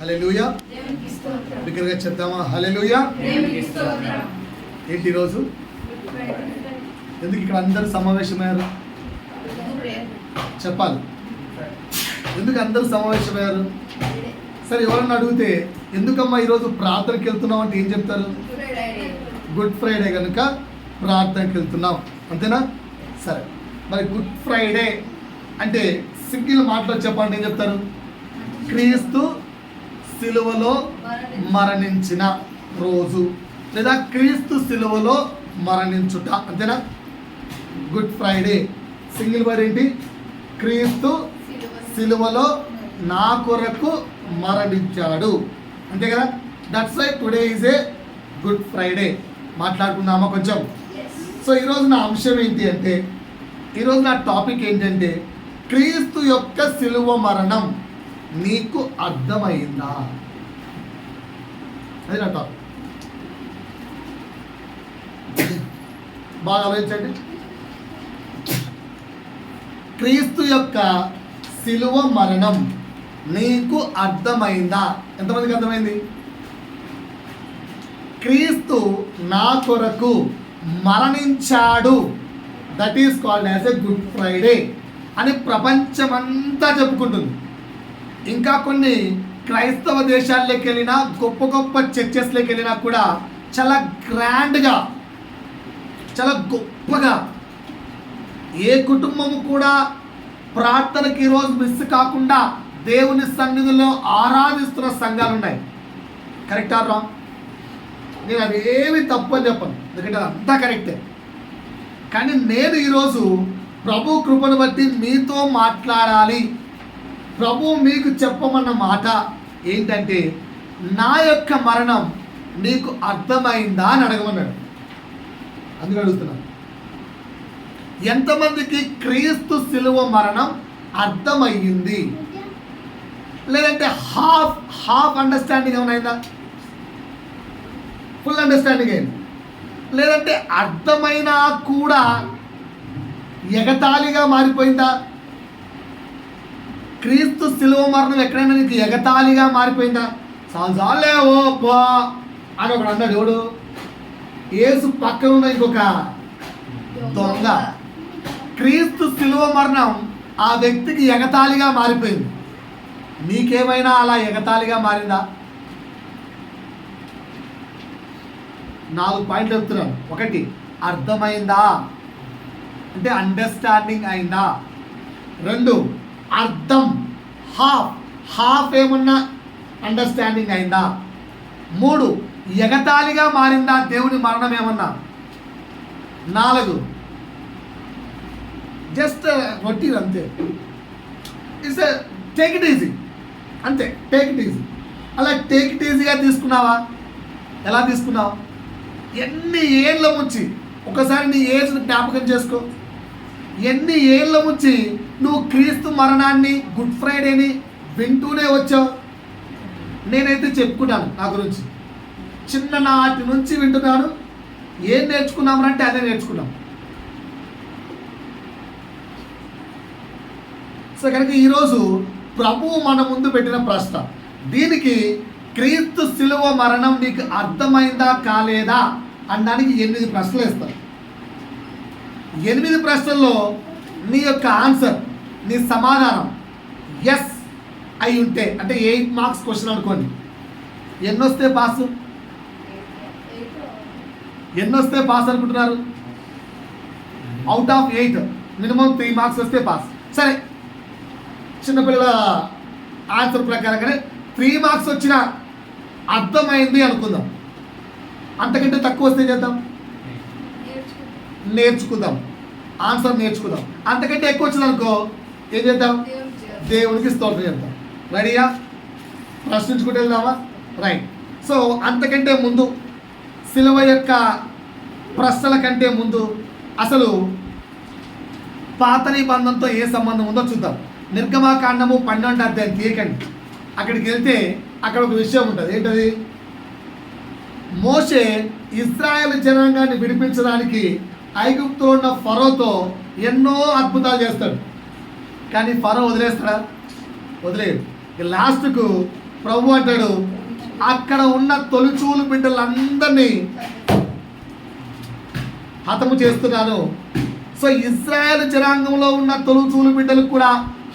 హల్లెలూయా. బిగ్గరగా చెప్తామా హల్లెలూయా. ఏంటి ఈరోజు ఎందుకు ఇక్కడ అందరూ సమావేశమయ్యారు చెప్పాలి. ఎందుకు అందరూ సమావేశమయ్యారు? సరే, ఎవరన్నా అడిగితే ఎందుకమ్మా ఈరోజు ప్రార్థనకి వెళ్తున్నాం అంటే ఏం చెప్తారు? గుడ్ ఫ్రైడే కనుక ప్రార్థనకి వెళ్తున్నాం, అంతేనా? సరే, మరి గుడ్ ఫ్రైడే అంటే సింగిల్ మాటలో చెప్పండి, ఏం చెప్తారు? క్రీస్తు సిలువలో మరణించిన రోజు, లేదా క్రీస్తు సిలువలో మరణించుట, అంతేనా? గుడ్ ఫ్రైడే సింగిల్ వర్డ్ ఏంటి? క్రీస్తు సిలువలో నా కొరకు మరణించాడు, అంతే కదా? That's why today is a good Friday. మాట్లాడుకుందామా కొంచెం? సో ఈరోజు నా అంశం ఏంటి అంటే, ఈరోజు నా టాపిక్ ఏంటంటే, క్రీస్తు యొక్క సిలువ మరణం నీకు అర్థమైందా? అది నా టాపిక్. బాగా ఆలోచించండి. క్రీస్తు యొక్క సిలువ మరణం నీకు అర్థమైందా? ఎంతమందికి అర్థమైంది? క్రీస్తు నా కొరకు మరణించాడు, that is called as a good Friday అని ప్రపంచమంతా చెప్పుకుంటుంది. ఇంకా కొన్ని క్రైస్తవ దేశాల్లోకి వెళ్ళినా, గొప్ప గొప్ప చర్చెస్లోకి వెళ్ళినా కూడా చాలా గ్రాండ్గా, చాలా గొప్పగా, ఏ కుటుంబము కూడా ప్రార్థనకి ఈరోజు మిస్ కాకుండా దేవుని సన్నిధిలో ఆరాధిస్తున్న సంఘాలు ఉన్నాయి. కరెక్టా రాంగ్? నేను అది ఏమి తప్పు అని చెప్పను, ఎందుకంటే అంతా కరెక్టే. కానీ నేను ఈరోజు ప్రభు కృపను బట్టి మీతో మాట్లాడాలి. ప్రభు మీకు చెప్పమన్న మాట ఏంటంటే, నా యొక్క మరణం నీకు అర్థమైందా అని అడగమన్నాడు. అందుకు అడుగుతున్నాను, ఎంతమందికి క్రీస్తు సిలువ మరణం అర్థమయ్యింది? లేదంటే హాఫ్ అండర్స్టాండింగ్ ఏమైనా, ఫుల్ అండర్స్టాండింగ్ అయింది? లేదంటే అర్థమైనా కూడా ఎగతాళిగా మారిపోయిందా? క్రీస్తు సిలువ మరణం ఎక్కడైనా నీకు ఎగతాళిగా మారిపోయిందా? చాలే ఓ బా అని ఒకడు అన్నాడు. ఎవడు? యేసు పక్కన ఉన్న ఇంకొక దొంగ. క్రీస్తు సిలువ మరణం ఆ వ్యక్తికి ఎగతాళిగా మారిపోయింది. నీకేమైనా అలా ఎగతాళిగా మారిందా? 4 పాయింట్లు చెప్తున్నాను. 1, అర్థమైందా అంటే అండర్స్టాండింగ్ అయిందా? 2, అర్థం, హాఫ్ ఏమన్నా అండర్స్టాండింగ్ అయిందా? 3, ఎగతాళిగా మారిందా దేవుని మరణం ఏమన్నా? 4, జస్ట్ రొటీన్, అంతే. ఇట్స్ టేక్ ఇట్ ఈజీ, అంతే. Take it easy. అలా టేక్ ఇట్ ఈజీగా తీసుకున్నావా? ఎలా తీసుకున్నావు? ఎన్ని ఏళ్ళ ముంచి, ఒకసారి నీ ఏజ్ జ్ఞాపకం చేసుకో. ఎన్ని ఏళ్ళ ముంచి నువ్వు క్రీస్తు మరణాన్ని, గుడ్ ఫ్రైడేని వింటూనే వచ్చావు. నేనైతే చెప్పుకున్నాను నా గురించి, చిన్ననాటి నుంచి వింటున్నాను. ఏం నేర్చుకున్నామంటే అదే నేర్చుకున్నాం. సో కనుక ఈరోజు ప్రభువు మన ముందు పెట్టిన ప్రశ్న, దీనికి క్రీస్తు సిలువ మరణం నీకు అర్థమైందా కాలేదా అనడానికి 8 ప్రశ్నలు ఇస్తారు. 8 ప్రశ్నల్లో నీ యొక్క ఆన్సర్, నీ సమాధానం ఎస్ అయి ఉంటే, అంటే 8 మార్క్స్ క్వశ్చన్ అనుకోండి. ఎన్నొస్తే పాస్? ఎన్నొస్తే పాస్ అనుకుంటున్నారు? అవుట్ ఆఫ్ 8 మినిమం 3 మార్క్స్ వస్తే పాస్. సరే, చిన్నపిల్లల ఆన్సర్ ప్రకారంగానే 3 మార్క్స్ వచ్చినా అర్థమైంది అనుకుందాం. అంతకంటే తక్కువ వస్తే చేద్దాం, నేర్చుకుందాం, ఆన్సర్ నేర్చుకుందాం. అంతకంటే ఎక్కువ వచ్చింది అనుకో, ఏం చేద్దాం? దేవునికి స్తోత్రం చేద్దాం. రెడీయా? ప్రశ్నించుకుంటూ వెళ్దామా? రైట్. సో అంతకంటే ముందు, సిలువ యొక్క ప్రశ్నల కంటే ముందు అసలు పాత నిబంధనతో ఏ సంబంధం ఉందో చూద్దాం. నిర్గమాకాండము 12వ అధ్యాయం తీయకండి. అక్కడికి వెళ్తే అక్కడ ఒక విషయం ఉంటుంది. ఏంటది? మోషే ఇశ్రాయేలు జనాంగాన్ని విడిపించడానికి ఐగుప్తులో ఉన్న ఫరోతో ఎన్నో అద్భుతాలు చేస్తాడు. కానీ ఫరో వదిలేస్తాడా? వదిలేడు. లాస్ట్కు ప్రభు అంటాడు అక్కడ ఉన్న తొలిచూలు బిడ్డలందరినీ హతము చేస్తున్నాను. సో ఇశ్రాయేలు జనాంగంలో ఉన్న తొలిచూలు బిడ్డలు కూడా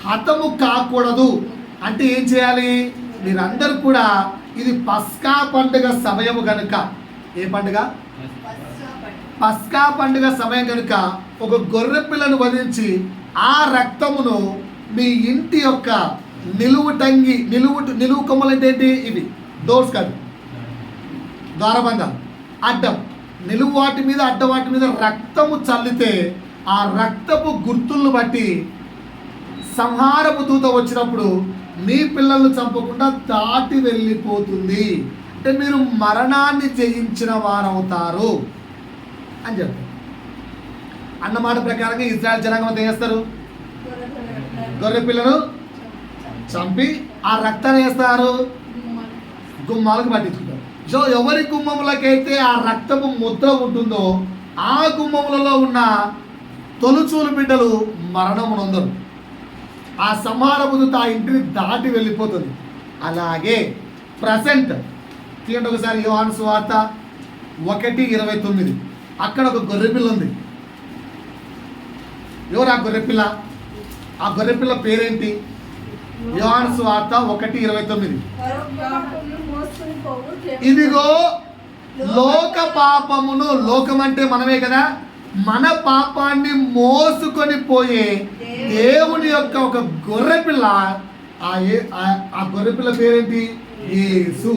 హతము కాకూడదు అంటే ఏం చేయాలి? మీరందరూ కూడా ఇది పస్కా పండుగ సమయము కనుక, ఏ పండుగ? పస్కా పండుగ సమయం కనుక ఒక గొర్రె పిల్లను వధించి ఆ రక్తమును మీ ఇంటి యొక్క నిలువు కొమ్మలు అంటే ఏంటి? ఇవి డోర్స్ కాదు, ద్వారబంధాలు, అడ్డం నిలువు వాటి మీద అడ్డం వాటి మీద రక్తము చల్లితే ఆ రక్తపు గుర్తులను బట్టి సంహారపు దూత వచ్చినప్పుడు మీ పిల్లలను చంపకుండా దాటి వెళ్ళిపోతుంది. అంటే మీరు మరణాన్ని జయించిన వారవుతారు అని చెప్పారు. అన్నమాట ప్రకారంగా ఇశ్రాయేలు జనాంగం ఏం చేస్తారు? గొర్రె పిల్లను చంపి ఆ రక్తాన్ని వేస్తారు, గుమ్మాలకు పట్టించుకుంటారు. సో ఎవరి గుమ్మములకైతే ఆ రక్తపు ముద్ర ఉంటుందో ఆ గుమ్మములలో ఉన్న తొలుచూలు బిడ్డలు మరణమునందరు. ఆ సంహారపు దూత ఆ ఇంటిని దాటి వెళ్ళిపోతుంది. అలాగే ప్రజెంట్ తీయండి ఒకసారి యోహాను సువార్త 1:29. అక్కడ ఒక గొర్రెపిల్ల ఉంది. ఎవరు ఆ గొర్రెపిల్ల? ఆ గొర్రెపిల్ల పేరేంటి? యోహాను సువార్త 1:29. ఇదిగో లోక పాపమును, లోకం అంటే మనమే కదా, మన పాపాన్ని మోసుకొని పోయే దేవుని యొక్క ఒక గొర్రెపిల్ల. ఆ గొర్రెపిల్ల పేరేంటి? యేసు.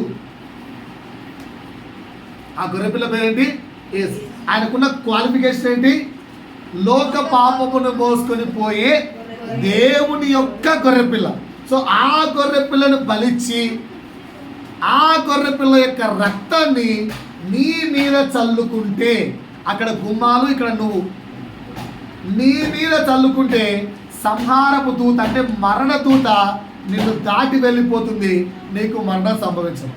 ఆ గొర్రెపిల్ల పేరేంటి? యేసు. ఆయనకున్న క్వాలిఫికేషన్ ఏంటి? లోక పాపమును మోసుకొని పోయే దేవుని యొక్క గొర్రెపిల్ల. సో ఆ గొర్రెపిల్లను బలిచ్చి ఆ గొర్రెపిల్ల యొక్క రక్తాన్ని నీ మీద చల్లుకుంటే, అక్కడ గుమ్మాలు, ఇక్కడ నువ్వు, నీ మీద చల్లుకుంటే సంహారపు దూత అంటే మరణ దూత నిన్ను దాటి వెళ్ళిపోతుంది. నీకు మరణం సంభవించదు,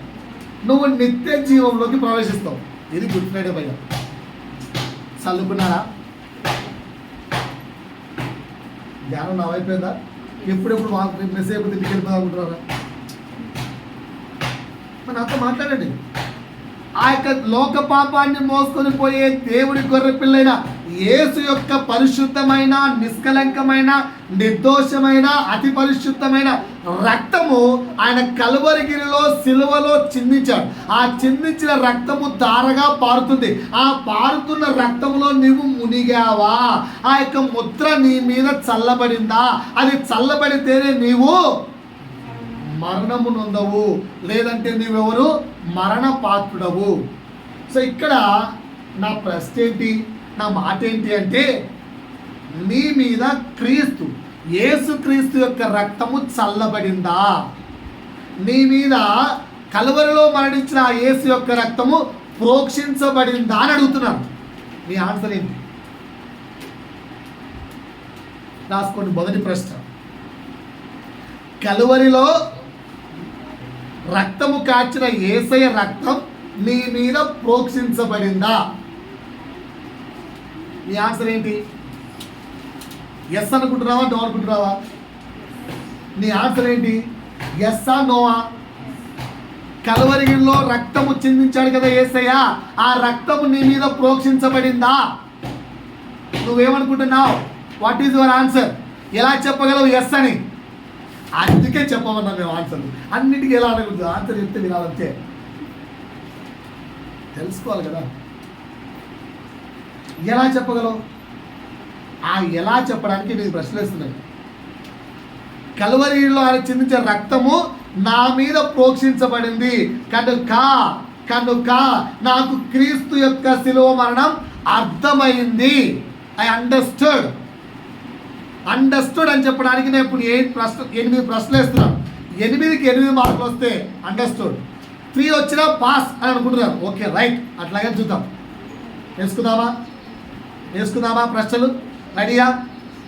నువ్వు నిత్య జీవంలోకి ప్రవేశిస్తావు. ఇది గుడ్ ఫ్రైడే భయ్య. చల్లుకున్నారా? ధ్యానం నా అయిపోయిందా? ఎప్పుడెప్పుడు మెసేజ్ అయిపోతే ఇంటికి వెళ్ళిపోదా అనుకుంటున్నారా? మన అంతా మాట్లాడండి. ఆ యొక్క లోక పాపాన్ని మోసుకొని పోయే దేవుడి గొర్రె పిల్లైన యేసు యొక్క పరిశుద్ధమైన, నిష్కలంకమైన, నిర్దోషమైన, అతి పరిశుద్ధమైన రక్తము ఆయన కలువరిగిరిలో సిలువలో చిందించాడు. ఆ చిందించిన రక్తము ధారగా పారుతుంది. ఆ పారుతున్న రక్తములో నీవు మునిగావా? ఆ యొక్క ముద్ర నీ మీద చల్లబడిందా? అది చల్లబడితేనే నీవు మరణము నొందవు, లేదంటే నీవెవరు? మరణ పాత్రుడవు. సో ఇక్కడ నా ప్రశ్న ఏంటి, నా మాట ఏంటి అంటే, నీ మీద క్రీస్తు, యేసు క్రీస్తు యొక్క రక్తము చల్లబడిందా? నీ మీద కలువరిలో మరణించిన ఆ యేసు యొక్క రక్తము ప్రోక్షించబడిందా అని అడుగుతున్నాను. నీ ఆన్సర్ ఏంటి? రాసుకోండి. మొదటి ప్రశ్న, కలువరిలో రక్తము కాచిన యేసయ్య రక్తం నీ మీద ప్రోక్షించబడిందా? నీ ఆన్సర్ ఏంటి? ఎస్ అనుకుంటున్నావా, నో అనుకుంటున్నావా? నీ ఆన్సర్ ఏంటి? ఎస్సా, నోవా? కలువరిలో రక్తము చిందించాడు కదా యేసయ్య, ఆ రక్తము నీ మీద ప్రోక్షించబడిందా? నువ్వేమనుకుంటున్నావు? What is your answer? ఎలా చెప్పగలవు ఎస్ అని? అందుకే చెప్పమన్నా మేము ఆన్సర్. అన్నిటికీ ఎలా అనకూడదు, ఆన్సర్ చెప్తే వినాలంతే. తెలుసుకోవాలి కదా. ఎలా చెప్పగలవు? ఆ ఎలా చెప్పడానికి నేను ప్రశ్నలు వేస్తున్నాను. కలువరిలో ఆయన చిందించే రక్తము నా మీద ప్రోక్షించబడింది కనుక నాకు క్రీస్తు యొక్క శిలువ మరణం అర్థమైంది. ఐ అండర్స్టూడ్ అని చెప్పడానికి నేను ఇప్పుడు 8 ప్రశ్నలు వేస్తున్నాను. 8కి 8 మార్కులు వస్తే అండర్స్టూడ్, 3 వచ్చినా పాస్ అని అనుకుంటున్నారు. Okay, right. అట్లాగే చూద్దాం. వేసుకుందామా ప్రశ్నలు? రెడీయా?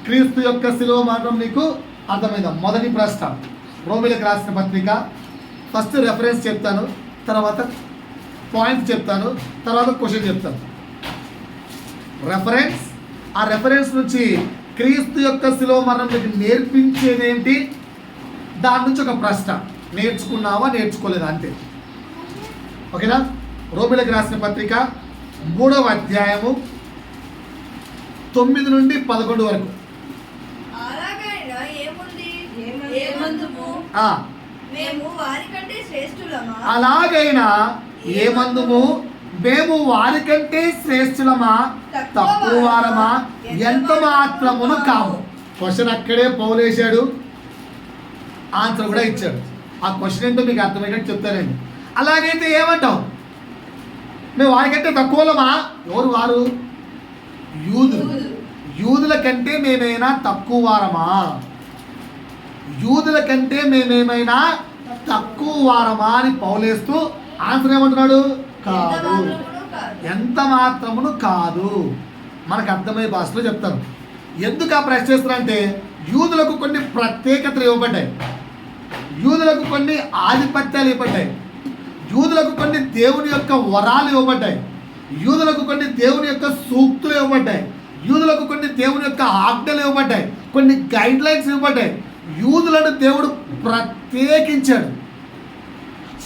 క్రీస్తు యొక్క శిలువ మరణం నీకు అర్థమైందా? మొదటి ప్రశ్న, రోమిలకు రాసిన పత్రిక. ఫస్ట్ రెఫరెన్స్ చెప్తాను, తర్వాత పాయింట్ చెప్తాను, తర్వాత క్వశ్చన్ చెప్తాను. రెఫరెన్స్, ఆ రెఫరెన్స్ నుంచి క్రీస్తు యొక్క శిలువ మరణం మీకు నేర్పించేదేంటి, దాని నుంచి ఒక ప్రశ్న. నేర్చుకున్నావా నేర్చుకోలేదా అంతే. ఓకేనా? రోమిలకు రాసిన పత్రిక 3వ అధ్యాయము 9 నుండి 11 వరకు. అలాగైనా ఏమందుము మేము వారికంటే శ్రేష్ఠులమా తక్కువ వారమా ఎంత మాత్రమును కాము. క్వశ్చన్ అక్కడే పౌలేశాడు, ఆన్సర్ కూడా ఇచ్చాడు. ఆ క్వశ్చన్ ఏంటో మీకు అర్థమయ్యేటట్టు చెప్తానండి. అలాగైతే ఏమంటాం? మేము వారికంటే తక్కువలమా? ఎవరు వారు? యూదులు. యూదుల కంటే మేమైనా తక్కువ వారమా? యూదుల కంటే మేమేమైనా తక్కువ వారమా అని పౌలేస్తూ ఆన్సర్ ఏమంటున్నాడు? కాదు, ఎంత మాత్రమును కాదు. మనకు అర్థమయ్యే భాషలో చెప్తాను. ఎందుకు ఆ ప్రశ్న చేస్తున్నారంటే యూదులకు కొన్ని ప్రత్యేకతలు ఇవ్వబడ్డాయి, యూదులకు కొన్ని ఆధిపత్యాలు ఇవ్వబడ్డాయి, యూదులకు కొన్ని దేవుని యొక్క వరాలు ఇవ్వబడ్డాయి, యూదులకు కొన్ని దేవుని యొక్క సూక్తులు ఇవ్వబడ్డాయి, యూదులకు కొన్ని దేవుని యొక్క ఆజ్ఞలు ఇవ్వబడ్డాయి, కొన్ని గైడ్ లైన్స్ ఇవ్వబడ్డాయి. యూదులను దేవుడు ప్రత్యేకించాడు.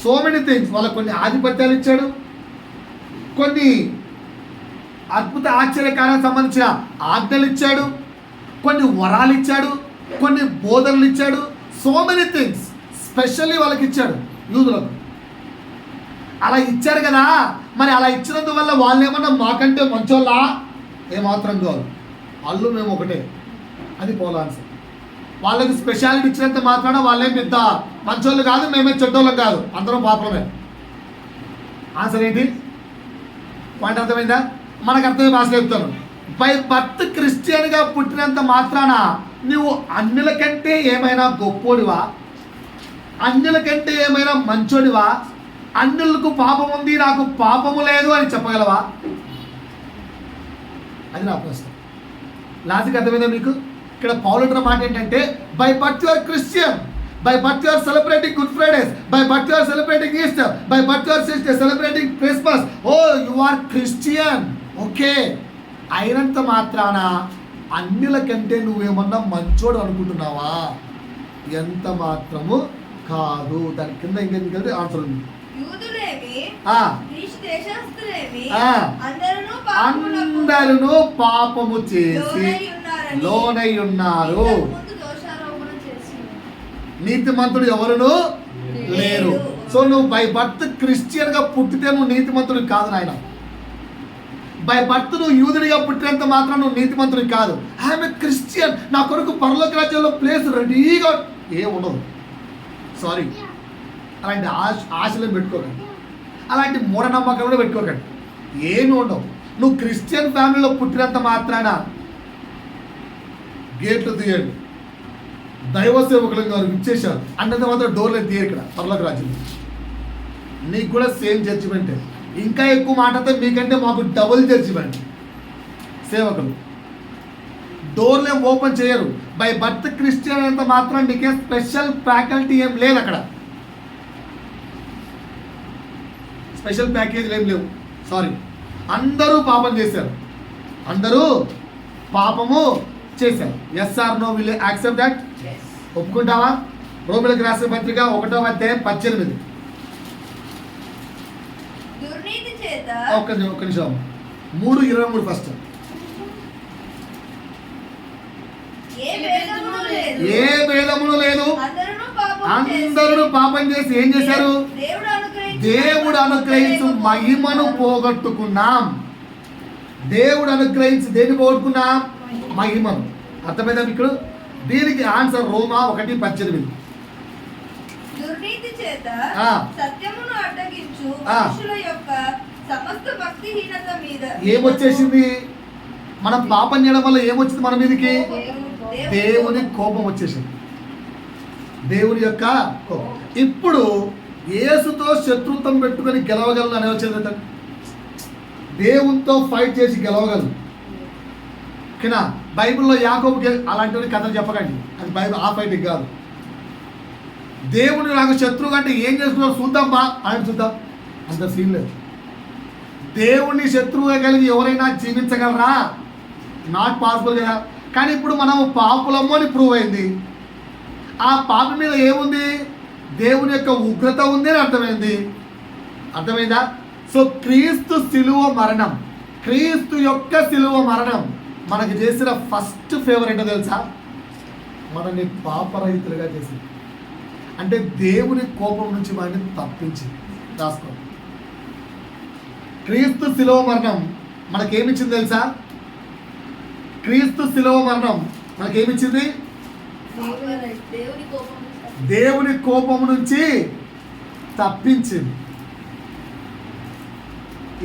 So many things. వాళ్ళకు కొన్ని ఆధిపత్యాలు ఇచ్చాడు, కొన్ని అద్భుత ఆశ్చర్యకారానికి సంబంధించిన ఆజ్ఞలు ఇచ్చాడు, కొన్ని వరాలు ఇచ్చాడు, కొన్ని బోధనలు ఇచ్చాడు. సో మెనీ థింగ్స్ స్పెషల్లీ వాళ్ళకి ఇచ్చాడు యూదులకు. అలా ఇచ్చారు కదా, మరి అలా ఇచ్చినందువల్ల వాళ్ళు ఏమన్నా మాకంటే మంచోళ్ళా? ఏమాత్రం కాదు, వాళ్ళు మేము ఒకటే. అది పౌలు ఆన్సర్. వాళ్ళకి స్పెషాలిటీ ఇచ్చినంత మాత్రాన వాళ్ళేం పెద్ద మంచోళ్ళు కాదు, మేమే చెడ్డోళ్ళం కాదు, అందరం పాపలమే. ఆన్సర్ ఏంటి? పాయింట్ అర్థమైందా? మనకు అర్థమయ్యే భాషలో చెప్తాను. బై బర్త్ క్రిస్టియన్గా పుట్టినంత మాత్రాన నువ్వు అన్యుల కంటే ఏమైనా గొప్పోడివా? అన్యుల కంటే ఏమైనా మంచోడివా? అన్యులకు పాపం ఉంది, నాకు పాపము లేదు అని చెప్పగలవా? అది నా ప్రశ్న. లాజిక్ అర్థమైందా మీకు? ఇక్కడ పౌలు అంటున్న మాట ఏంటంటే by birth you are Christian, by birth you are celebrating Good Fridays, by birth you are celebrating Easter, by birth you are celebrating Christmas. Oh you are Christian, okay. అయినంత మాత్రాన అన్యుల కంటే నువ్వేమన్నా మంచోడు అనుకుంటున్నావా? ఎంత మాత్రము కాదు. దాని కింద ఇంకెందుకంటే ఆన్సర్ ఉంది. అందరూ పాపము చేసి లోనై ఉన్నారు, నీతిమంతుడు ఎవరును లేరు. సో నువ్వు బై బర్త్ క్రిస్టియన్ గా పుట్టితే నువ్వు నీతిమంతుడు కాదు నాయన. బై బర్త్ నువ్వు యూదుడిగా పుట్టినంత మాత్రం నువ్వు నీతిమంతుడు కాదు. ఐఎమ్ ఏ క్రిస్టియన్, నా కొరకు పరలోక రాజ్యంలో ప్లేస్ రెడీగా ఏం ఉండదు. సారీ, అలాంటి ఆశలు పెట్టుకోకండి, అలాంటి మూఢనమ్మకాలు కూడా పెట్టుకోకండి, ఏమి ఉండవు. నువ్వు క్రిస్టియన్ ఫ్యామిలీలో పుట్టినంత మాత్రాన గేట్లు తీయండి, దైవ సేవకులు గారు ఇచ్చేశారు అన్నది మాత్రం డోర్లు తీయరు ఇక్కడ పరలోక రాజ్యం. నీకు కూడా సేమ్ జడ్జిమెంటే. ఇంకా ఎక్కువ మాటతో మీకంటే మాకు డబుల్ జడ్జిమెంట్. సేవకులు డోర్లు ఏం ఓపెన్ చేయరు. బై బర్త్ క్రిస్టియన్ అంత మాత్రం నీకే స్పెషల్ ఫ్యాకల్టీ ఏం లేదు అక్కడ, స్పెషల్ ప్యాకేజీలు ఏం లేవు. సారీ, అందరూ పాపం చేశారు, అందరూ పాపము చేశారు. Yes or no, will accept that? ఒప్పుకుంటావా? రోమిలకు రాసిన పత్రిక 1వ అధ్యాయం 18. ఒక్క నిమిషం, 3:23 ఫస్ట్. ఏ భేదమును లేదు, అందరూ పాపం చేసి ఏం చేశారు? దేవుడు అనుగ్రహించు మహిమను పోగొట్టుకున్నాం. దేవుడు అనుగ్రహించి దేన్ని పోగొట్టుకున్నాం? మహిమను. అర్థమైందా మీకు? దీనికి ఆన్సర్ రోమా 1:18. దుర్నీతి చేత సత్యమును అడ్డగించు మనుషుల యొక్క సమస్త భక్తిహీనత మీద ఏమొచ్చేసింది? మనం పాపం చేయడం వల్ల ఏమొచ్చింది మన మీదకి? దేవుని కోపం వచ్చేసింది, దేవుని యొక్క కోపం. ఇప్పుడు యేసుతో శత్రుత్వం పెట్టుకొని గెలవగలను అనే వచ్చేది. దేవునితో ఫైట్ చేసి గెలవగలను. ఓకేనా? బైబిల్లో యాకోబుకి అలాంటి కథలు చెప్పకండి, అది బైబిల్ ఆ ఫైట్కి కాదు. దేవుడు నాకు శత్రువు అంటే ఏం చేస్తున్నావు చూద్దాంబా అని చూద్దాం, అంత సీన్ లేదు. దేవుడిని శత్రువుగా కలిగి ఎవరైనా జీవించగలరా? నాట్ పాసిబుల్ కదా. కానీ ఇప్పుడు మనం పాపులము అని ప్రూవ్ అయింది. ఆ పాప మీద ఏముంది? దేవుని యొక్క ఉగ్రత ఉంది అని అర్థమైంది. అర్థమైందా? సో క్రీస్తు శిలువ మరణం, క్రీస్తు యొక్క శిలువ మరణం మనకు చేసిన ఫస్ట్ ఫేవర్ ఏంటో తెలుసా? మనల్ని పాపరహితులుగా చేసింది. అంటే దేవుని కోపం నుంచి మనల్ని తప్పించింది. రాసుకో, క్రీస్తు శిలువ మరణం మనకేమిచ్చింది తెలుసా? క్రీస్తు శిలువ మరణం మనకేమిచ్చింది? దేవుని కోపం నుంచి తప్పించింది.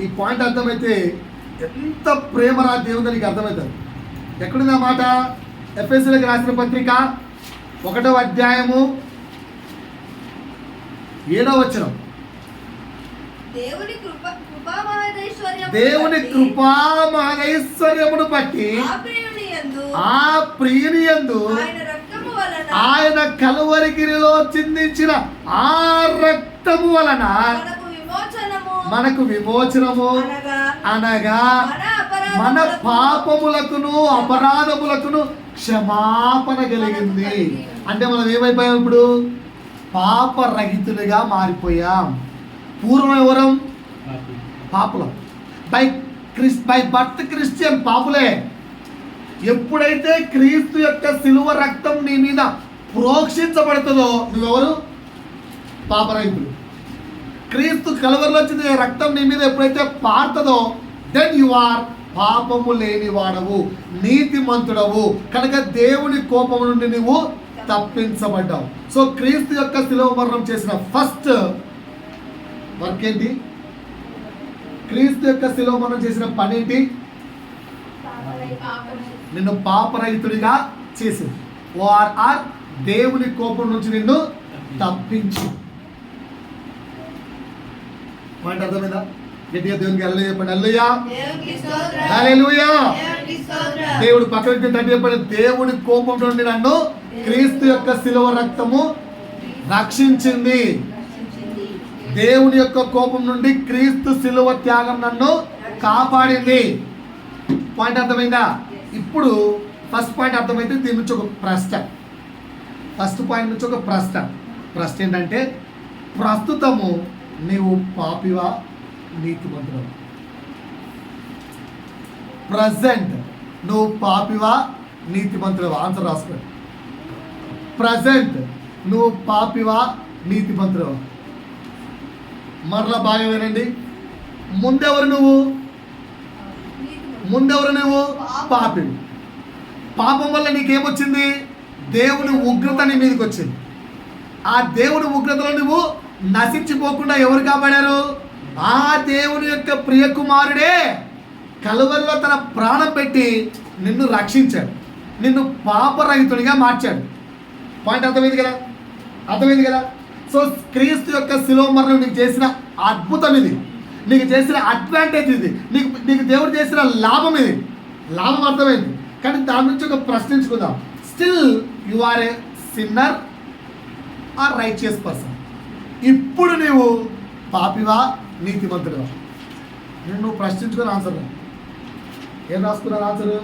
ఈ పాయింట్ అర్థమైతే ఎంత ప్రేమరా దేవుడు నీకు అర్థమవుతుంది. ఎక్కడుంది ఆ మాట? ఎఫెసీయులకు రాసిన పత్రిక 1వ అధ్యాయము 7వ వచనం. దేవుని కృపా మహదైశ్వర్యమును బట్టి ఆ ప్రియుని యందు ఆయన కలువరిగిరిలో చిందించిన ఆ రక్తము వలన మనకు విమోచనము అనగా మన పాపములకును అపరాధములకును క్షమాపణ కలిగింది. అంటే మనం ఏమైపోయాం? ఇప్పుడు పాపరహితులుగా మారిపోయాం. పూర్వం ఎవరం? పాపులం. బై బర్త్ క్రిస్టియన్, పాపులే. ఎప్పుడైతే క్రీస్తు యొక్క శిలువ రక్తం నీ మీద ప్రోక్షించబడుతుందో నువ్వెవరు? పాపరహితులు. క్రీస్తు కలవరిలో వచ్చిన రక్తం నీ మీద ఎప్పుడైతే పారుతుందో దెన్ యు ఆర్ పాపము లేని వాడవు, నీతిమంతుడవు. కనుక దేవుని కోపము నుండి నువ్వు తప్పించబడ్డావు. సో క్రీస్తు యొక్క శిలువ మరణం చేసిన ఫస్ట్ వర్క్ ఏంటి? క్రీస్తు యొక్క శిలువ మరణం చేసిన పని ఏంటి? నిన్ను పాపరహితుడిగా చేసింది. ఆర్ దేవుని కోపం నుంచి నిన్ను తప్పించి. మాట అర్థమైందా? గట్టిగా దేవునికి హల్లెలూయా చెప్పండి. హల్లెలూయా, హల్లెలూయా. దేవుడు పక్కన తండ్రి చెప్పండి, దేవుని కోపం నుండి నన్ను క్రీస్తు యొక్క శిలువ రక్తము రక్షించింది. దేవుని యొక్క కోపం నుండి క్రీస్తు శిలువ త్యాగం నన్ను కాపాడింది. పాయింట్ అర్థమైందా? ఇప్పుడు ఫస్ట్ పాయింట్ అర్థమైతే దీని నుంచి ఒక ప్రశ్న. ఫస్ట్ పాయింట్ నుంచి ఒక ప్రశ్న ఏంటంటే, ప్రస్తుతము నీవు పాపివా నీతిమంతుడవా? ప్రజెంట్ నువ్వు పాపివా నీతిమంతుడవా? ఆన్సర్ రాసుకోండి. ప్రజెంట్ నువ్వు పాపివా నీతిమంతుడవా? మరలా బాగా వినండి. ముందెవరు నువ్వు? పాపివి. పాపం వల్ల నీకేమొచ్చింది? దేవుని ఉగ్రత నీ మీదకి వచ్చింది. ఆ దేవుని ఉగ్రతలో నువ్వు నశించిపోకుండా ఎవరు కాపాడారు? ఆ దేవుని యొక్క ప్రియ కుమారుడే కలువరిలో తన ప్రాణం పెట్టి నిన్ను రక్షించాడు, నిన్ను పాపరహితుడిగా మార్చాడు. పాయింట్ అర్థమైంది కదా? సో క్రీస్తు యొక్క శిలువ మరణం నీకు చేసిన అద్భుతం ఇది, నీకు చేసిన అడ్వాంటేజ్ ఇది, నీకు దేవుడు చేసిన లాభం ఇది. లాభం అర్థమైంది. కానీ దాని నుంచి ఒక ప్రశ్నించుకుందాం. Still you are a sinner or righteous person. ఇప్పుడు నీవు పాపివా నీతిమంతుడువా? నువ్వు ప్రశ్నించుకుని ఆన్సర్ ఏం రాసుకున్నాను? ఆన్సర్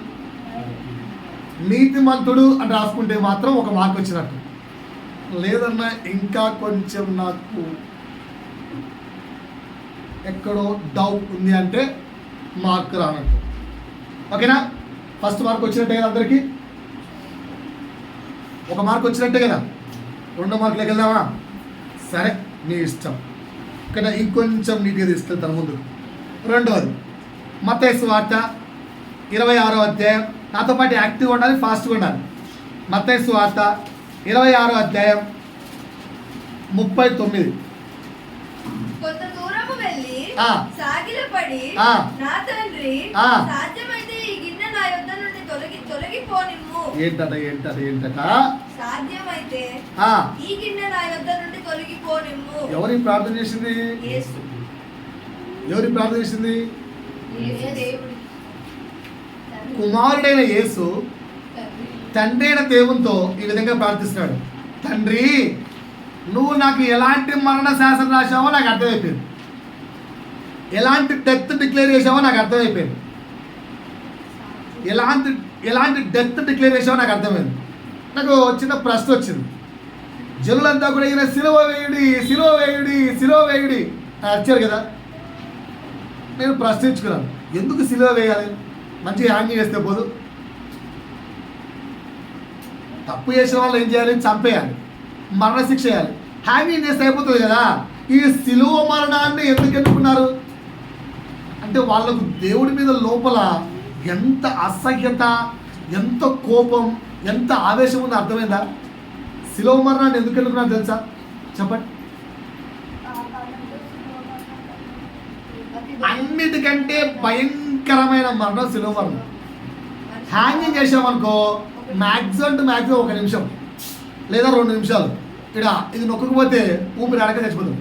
నీతిమంతుడు అని రాసుకుంటే మాత్రం ఒక మార్క్ వచ్చినట్టు. లేదన్నా ఇంకా కొంచెం నాకు ఎక్కడో డౌట్ ఉంది అంటే మార్క్ రానట్టు. ఓకేనా? ఫస్ట్ మార్క్ వచ్చినట్టే కదా అందరికీ? ఒక మార్క్ వచ్చినట్టే కదా? 2 మార్కులకు వెళ్దామా? సరే, నీ ఇష్టం. ఇక్కడ ఇంకొంచెం నీట్గా తీసుకెళ్తాను ముందు. రెండవది మత్తయి సువార్త 26వ అధ్యాయం. నాతో పాటు యాక్టివ్గా ఉండాలి, ఫాస్ట్గా ఉండాలి. మత్తయి సువార్త 26వ అధ్యాయం 39. కొంత దూరము వెళ్ళి సాగిలపడి, నా తండ్రి, సాధ్యమైతే ఈ గిన్నె నా యొద్ద నుండి తొలగిపోనిమ్ము. ఏంటట? సాధ్యమైతే ఈ గిన్నె నా యొద్ద నుండి తొలగిపోనిమ్ము. ఎవరి ప్రార్థన చేసింది? ఎవరి ప్రార్థన చేసింది? కుమారుడైన యేసు తండ్రి అయిన దేవునితో ఈ విధంగా ప్రార్థిస్తున్నాడు. తండ్రి, నువ్వు నాకు ఎలాంటి మరణ శాసనం రాశావో నాకు అర్థమైపోయింది, ఎలాంటి డెత్ డిక్లేర్ చేసావో నాకు అర్థమైపోయింది, ఎలాంటి డెత్ డిక్లేర్ చేసావో నాకు అర్థమైంది. నాకు చిన్న ప్రశ్న వచ్చింది. జనులంతా కూడా ఈయన సిలువ వేయుడి, సిలువ వేయుడి, సిలువ వేయుడి అని అరిచారు కదా. నేను ప్రశ్నించుకున్నాను, ఎందుకు సిలువ వేయాలి? మంచిగా హ్యాంగింగ్ చేస్తే పోదు. తప్పు చేసిన వాళ్ళు ఏం చేయాలి? చంపేయాలి, మరణశిక్ష చేయాలి. హ్యాంగింగ్ చేస్తే అయిపోతుంది కదా. ఈ సిలువ మరణాన్ని ఎందుకు ఎన్నుకున్నారు అంటే వాళ్ళకు దేవుడి మీద లోపల ఎంత అసహ్యత, ఎంత కోపం, ఎంత ఆవేశం ఉందో అర్థమైందా? సిలువ మరణాన్ని ఎందుకు ఎన్నుకున్నారు తెలుసా? చెప్పండి. అన్నిటికంటే భయంకరమైన మరణం సిలువ మరణం. హ్యాంగింగ్ చేసామనుకో మ్యాక్సిమం టు మ్యాక్సిమం 1 నిమిషం లేదా 2 నిమిషాలు. ఇక్కడ ఇది నొక్కకపోతే ఊపిరి అడక చచ్చిపోతుంది.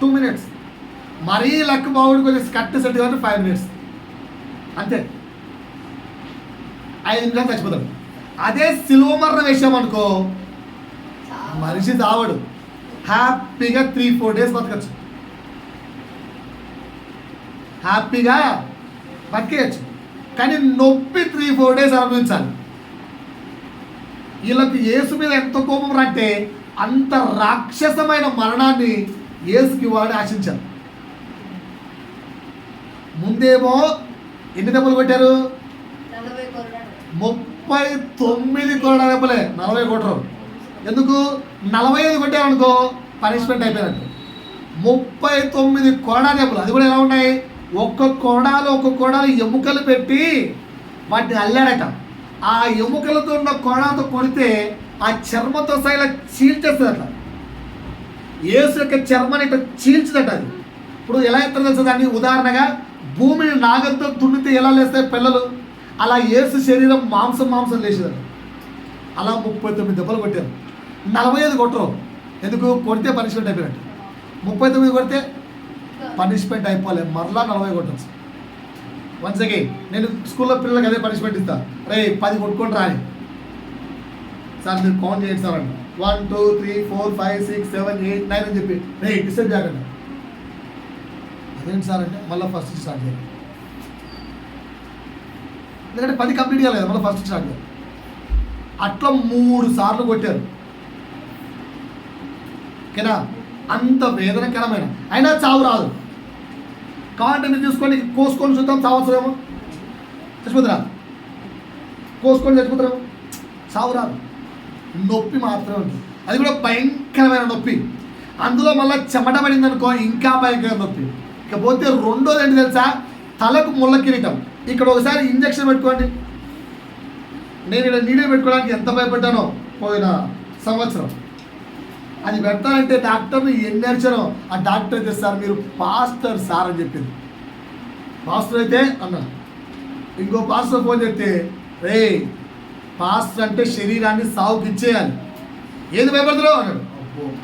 2 minutes. మరీ లక్ బాగుండి కొంచెం కట్ సెట్ కాబట్టి 5 minutes అంతే. 5 నిమిషాలు చచ్చిపోతాడు. అదే సిలువ మరణం వేసామనుకో మనిషి చావడు, హ్యాపీగా 3-4 days బతకచ్చు, హ్యాపీగా బతికేయచ్చు. కానీ నొప్పి 3-4 days అనుభవించాలి. వీళ్ళకి యేసు మీద ఎంత కోపం అంటే అంత రాక్షసమైన మరణాన్ని యేసుకి వాడు ఆశించారు. ముందేమో ఎన్ని దెబ్బలు కొట్టారు? 39 కొరడా దెబ్బలే, 40 కొట్టరు. ఎందుకు? 45 కొట్టారనుకో పనిష్మెంట్ అయిపోయినట్టు. 39 కొరడా దెబ్బలు, అది కూడా ఎలా ఉన్నాయి? ఒక్కొక్క కొరడాలు ఎముకలు పెట్టి వాటిని అల్లారట. ఆ ఎముకలతో ఉన్న కొరడాతో కొడితే ఆ చర్మంతో సైలా చీల్చేస్తుంది అట్లా. యేసు యొక్క చర్మాన్ని ఇట్లా చీల్చుదట. అది ఇప్పుడు ఎలా ఎత్తారో తెలుసు దాన్ని? ఉదాహరణగా భూమిని నాగంతో దున్నితే ఎలా లేస్తాయి పిల్లలు, అలా యేసు శరీరం మాంసం లేచేదట. అలా 39 దెబ్బలు కొట్టారు. 45 కొట్టరు, ఎందుకు? కొడితే పనిష్మెంట్ అయిపోయినట్టు. 39 కొడితే పనిష్మెంట్ అయిపోలే, మరలా 40 కొట్టచ్చు. వన్స్ అగైన్ నేను స్కూల్లో పిల్లలకి అదే పనిష్మెంట్ ఇస్తా, రే 10 కొట్టుకొని రాని సార్, మీరు కౌంట్ చేయండి సార్ అంట. 1 2 3 4 5 6 7 8 9 అని చెప్పి రే డిస్టర్బ్ చేయకండి. అదేంటి సార్ అంటే మళ్ళీ ఫస్ట్ స్టార్ట్ చేయాలి, ఎందుకంటే 10 కంప్లీట్ కాలేదు, మళ్ళీ ఫస్ట్ స్టార్ట్ చేయాలి. అట్లా 3 సార్లు కొట్టారు. ఓకేనా? అంత వేదనకరమైన అయినా చావు రాదు. కావాలంటే మీరు చూసుకొని కోసుకొని చూద్దాం, చావచ్చుదేమో, చచ్చిపోతురా, కోసుకొని చచ్చిపోతారేమో, చావు రాదు. నొప్పి మాత్రమే ఉంటుంది, అది కూడా భయంకరమైన నొప్పి. అందులో మళ్ళీ చెమట పడింది అనుకో ఇంకా భయంకరమైన నొప్పి. ఇకపోతే రెండోది ఏంటి తెలుసా? తలకు ముళ్ళ కిరీటం. ఇక్కడ ఒకసారి ఇంజక్షన్ పెట్టుకోండి. నేను ఇక్కడ నీళ్ళు పెట్టుకోవడానికి ఎంత భయపడ్డానో పోయిన సంవత్సరం. అది పెడతానంటే డాక్టర్ని ఎన్ని అరిచానో. ఆ డాక్టర్ అయితే సార్ మీరు పాస్టర్ సార్ అని చెప్పింది. పాస్టర్ అయితే అన్నా. ఇంకో పాస్టర్ ఫోన్ చెప్తే రే పాస్టర్ అంటే శరీరాన్ని సాగుకి ఇచ్చేయాలి, ఏది భయపడతారో అన్నాడు.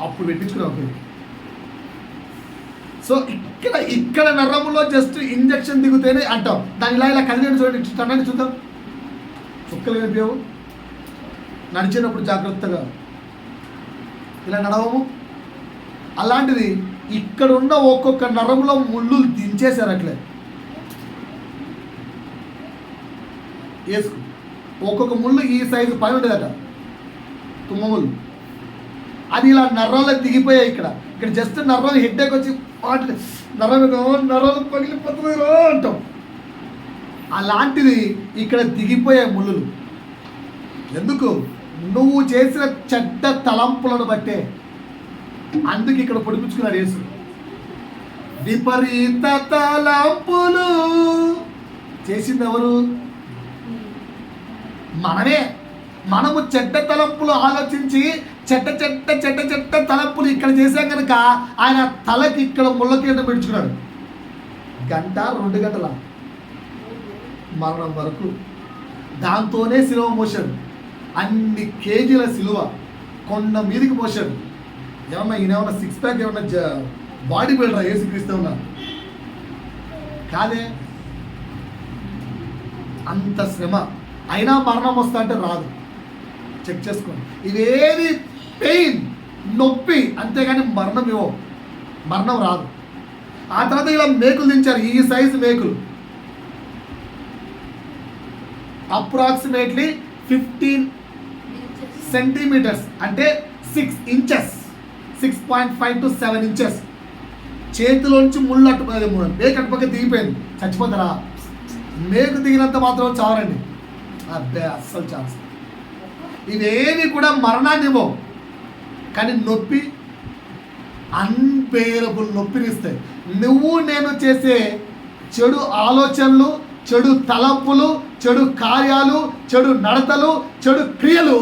అప్పుడు పెట్టించుకున్నాం. సో ఇక్కడ నరములో జస్ట్ ఇంజక్షన్ దిగుతేనే అంటాం. దాని ఇలా కదిలేడు చూడండి, అన్నట్టు చూద్దాం. చుక్కలు కనిపించవు. నడిచేటప్పుడు జాగ్రత్తగా ఇలా నడవము. అలాంటిది ఇక్కడ ఉన్న ఒక్కొక్క నరంలో ముళ్ళు దించేశారు. అట్లే వేసుకు ఒక్కొక్క ముళ్ళు ఈ సైజు పని ఉండేదట, తుమ్మ ముళ్ళు. అది ఇలా నర్రాలకు దిగిపోయాయి. ఇక్కడ జస్ట్ నర్రాలు హెడ్డేకి వచ్చి నరాలు పగిలిపోతుంది అంటాం. అలాంటిది ఇక్కడ దిగిపోయే ముళ్ళు. ఎందుకు? నువ్వు చేసిన చెడ్డ తలంపులను బట్టే. అందుకు ఇక్కడ పొడిపించుకున్నాడు యేసు. విపరీత తలంపులు చేసింది ఎవరు? మనమే. మనము చెడ్డ తలంపులు ఆలోచించి చెడ్డ తలంపులు ఇక్కడ చేసాం కనుక ఆయన తలకి ఇక్కడ ముళ్ళకి పెంచుకున్నాడు. 1-2 గంటల మరణం వరకు దాంతోనే సిలువ మోసాడు. అన్ని కేజీల సిలువ కొండ మీదికి మోసాడు. ఏమన్నా ఈయనేమన్నా 6 ప్యాక్ ఏమన్నా బాడీ బిల్డరా? యేసుక్రీస్తు ఉన్నా కాదే. అంత శ్రమ అయినా మరణం వస్తా అంటే రాదు. చెక్ చేసుకోండి. ఇవేవి పెయిన్, నొప్పి, అంతేగాని మరణం రాదు. ఆ తర్వాత ఇలా మేకులు దించారు. ఈ సైజు మేకులు అప్రాక్సిమేట్లీ 15 సెంటీమీటర్స్ అంటే 6 inches, 6.5 to 7 inches. చేతిలోంచి ముళ్ళు మేకు అటుపక్క దిగిపోయింది, చచ్చిపోతారా? మేకు దిగినంత మాత్రం చావరండి, అబ్బే అస్సలు ఛాన్స్. ఇవేవి కూడా మరణాన్ని ఇవ్వవు, కానీ నొప్పి అన్బేరబుల్ నొప్పినిస్తాయి. నువ్వు నేను చేసే చెడు ఆలోచనలు, చెడు తలంపులు, చెడు కార్యాలు, చెడు నడతలు, చెడు క్రియలు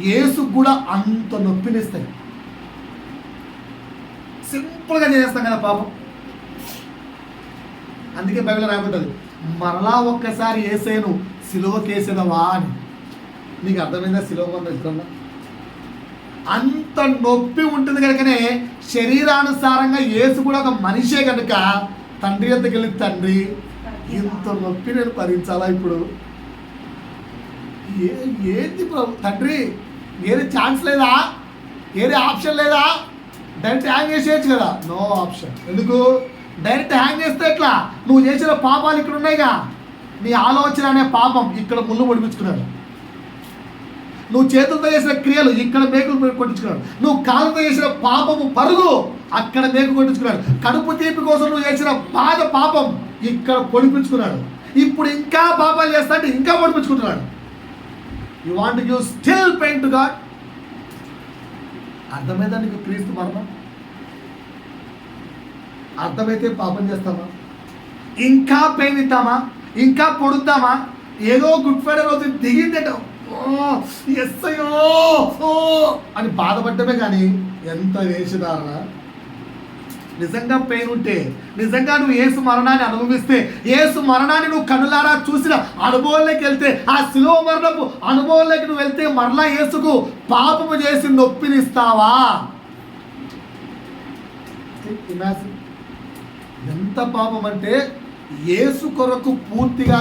యేసుకు కూడా అంత నొప్పినిస్తాయి. సింపుల్గా చేస్తాం కదా పాపం. అందుకే బైబిల్ రాబోతుంది, మరలా ఒక్కసారి యేసేను సిలువకేసేదవా అని. నీకు అర్థమైందా సిలువ మనం వెళ్తున్నా? అంత నొప్పి ఉంటుంది కనుకనే శరీరానుసారంగా యేసు కూడా ఒక మనిషే కనుక తండ్రి వద్దకు వెళ్ళి, తండ్రి ఇంత నొప్పి నేను భరించాలా ఇప్పుడు? ఏంటి ప్రభు తండ్రి, ఏది ఛాన్స్ లేదా? ఏది ఆప్షన్ లేదా? డైరెక్ట్ హ్యాంగ్ చేసేయచ్చు కదా. No option. ఎందుకు? డైరెక్ట్ హ్యాంగ్ చేస్తే ఎట్లా? నువ్వు చేసిన పాపాలు ఇక్కడ ఉన్నాయిగా. నీ ఆలోచన అనే పాపం ఇక్కడ ముళ్ళు పొడిపించుకున్నాడు. నువ్వు చేతులతో చేసిన క్రియలు ఇక్కడ మేకులు కొట్టించుకున్నాడు. నువ్వు కాళ్ళతో చేసిన పాపము పరుగు అక్కడ మేకు కొట్టించుకున్నాడు. కడుపు తీపి కోసం నువ్వు చేసిన బాధ పాపం ఇక్కడ పొడిపించుకున్నాడు. ఇప్పుడు ఇంకా పాపాలు చేస్తా అంటే ఇంకా పొడిపించుకుంటున్నాడు. You want to give still pain to God. అర్థమైందా నీకు క్రీస్తు మరణం? అర్థమైతే పాపం చేస్తామా? ఇంకా పెయిన్ ఇద్దామా? ఇంకా పొడుద్దామా? ఏదో గుడ్ ఫ్రైడే రోజు దిగిందట ఎస్ అయ్యో అని బాధపడ్డమే కానీ ఎంత వేసినారన. నిజంగా పెయిన్ ఉంటే, నిజంగా నువ్వు యేసు మరణాన్ని అనుభవిస్తే, యేసు మరణాన్ని నువ్వు కనులారా చూసిన అనుభవంలోకి వెళ్తే, ఆ శిలువ మరణపు అనుభవంలోకి నువ్వు వెళ్తే మరలా యేసుకు పాపము చేసి నొప్పినిస్తావా? ఇమాజిన్ ఎంత పాపం అంటే, యేసు కొరకు పూర్తిగా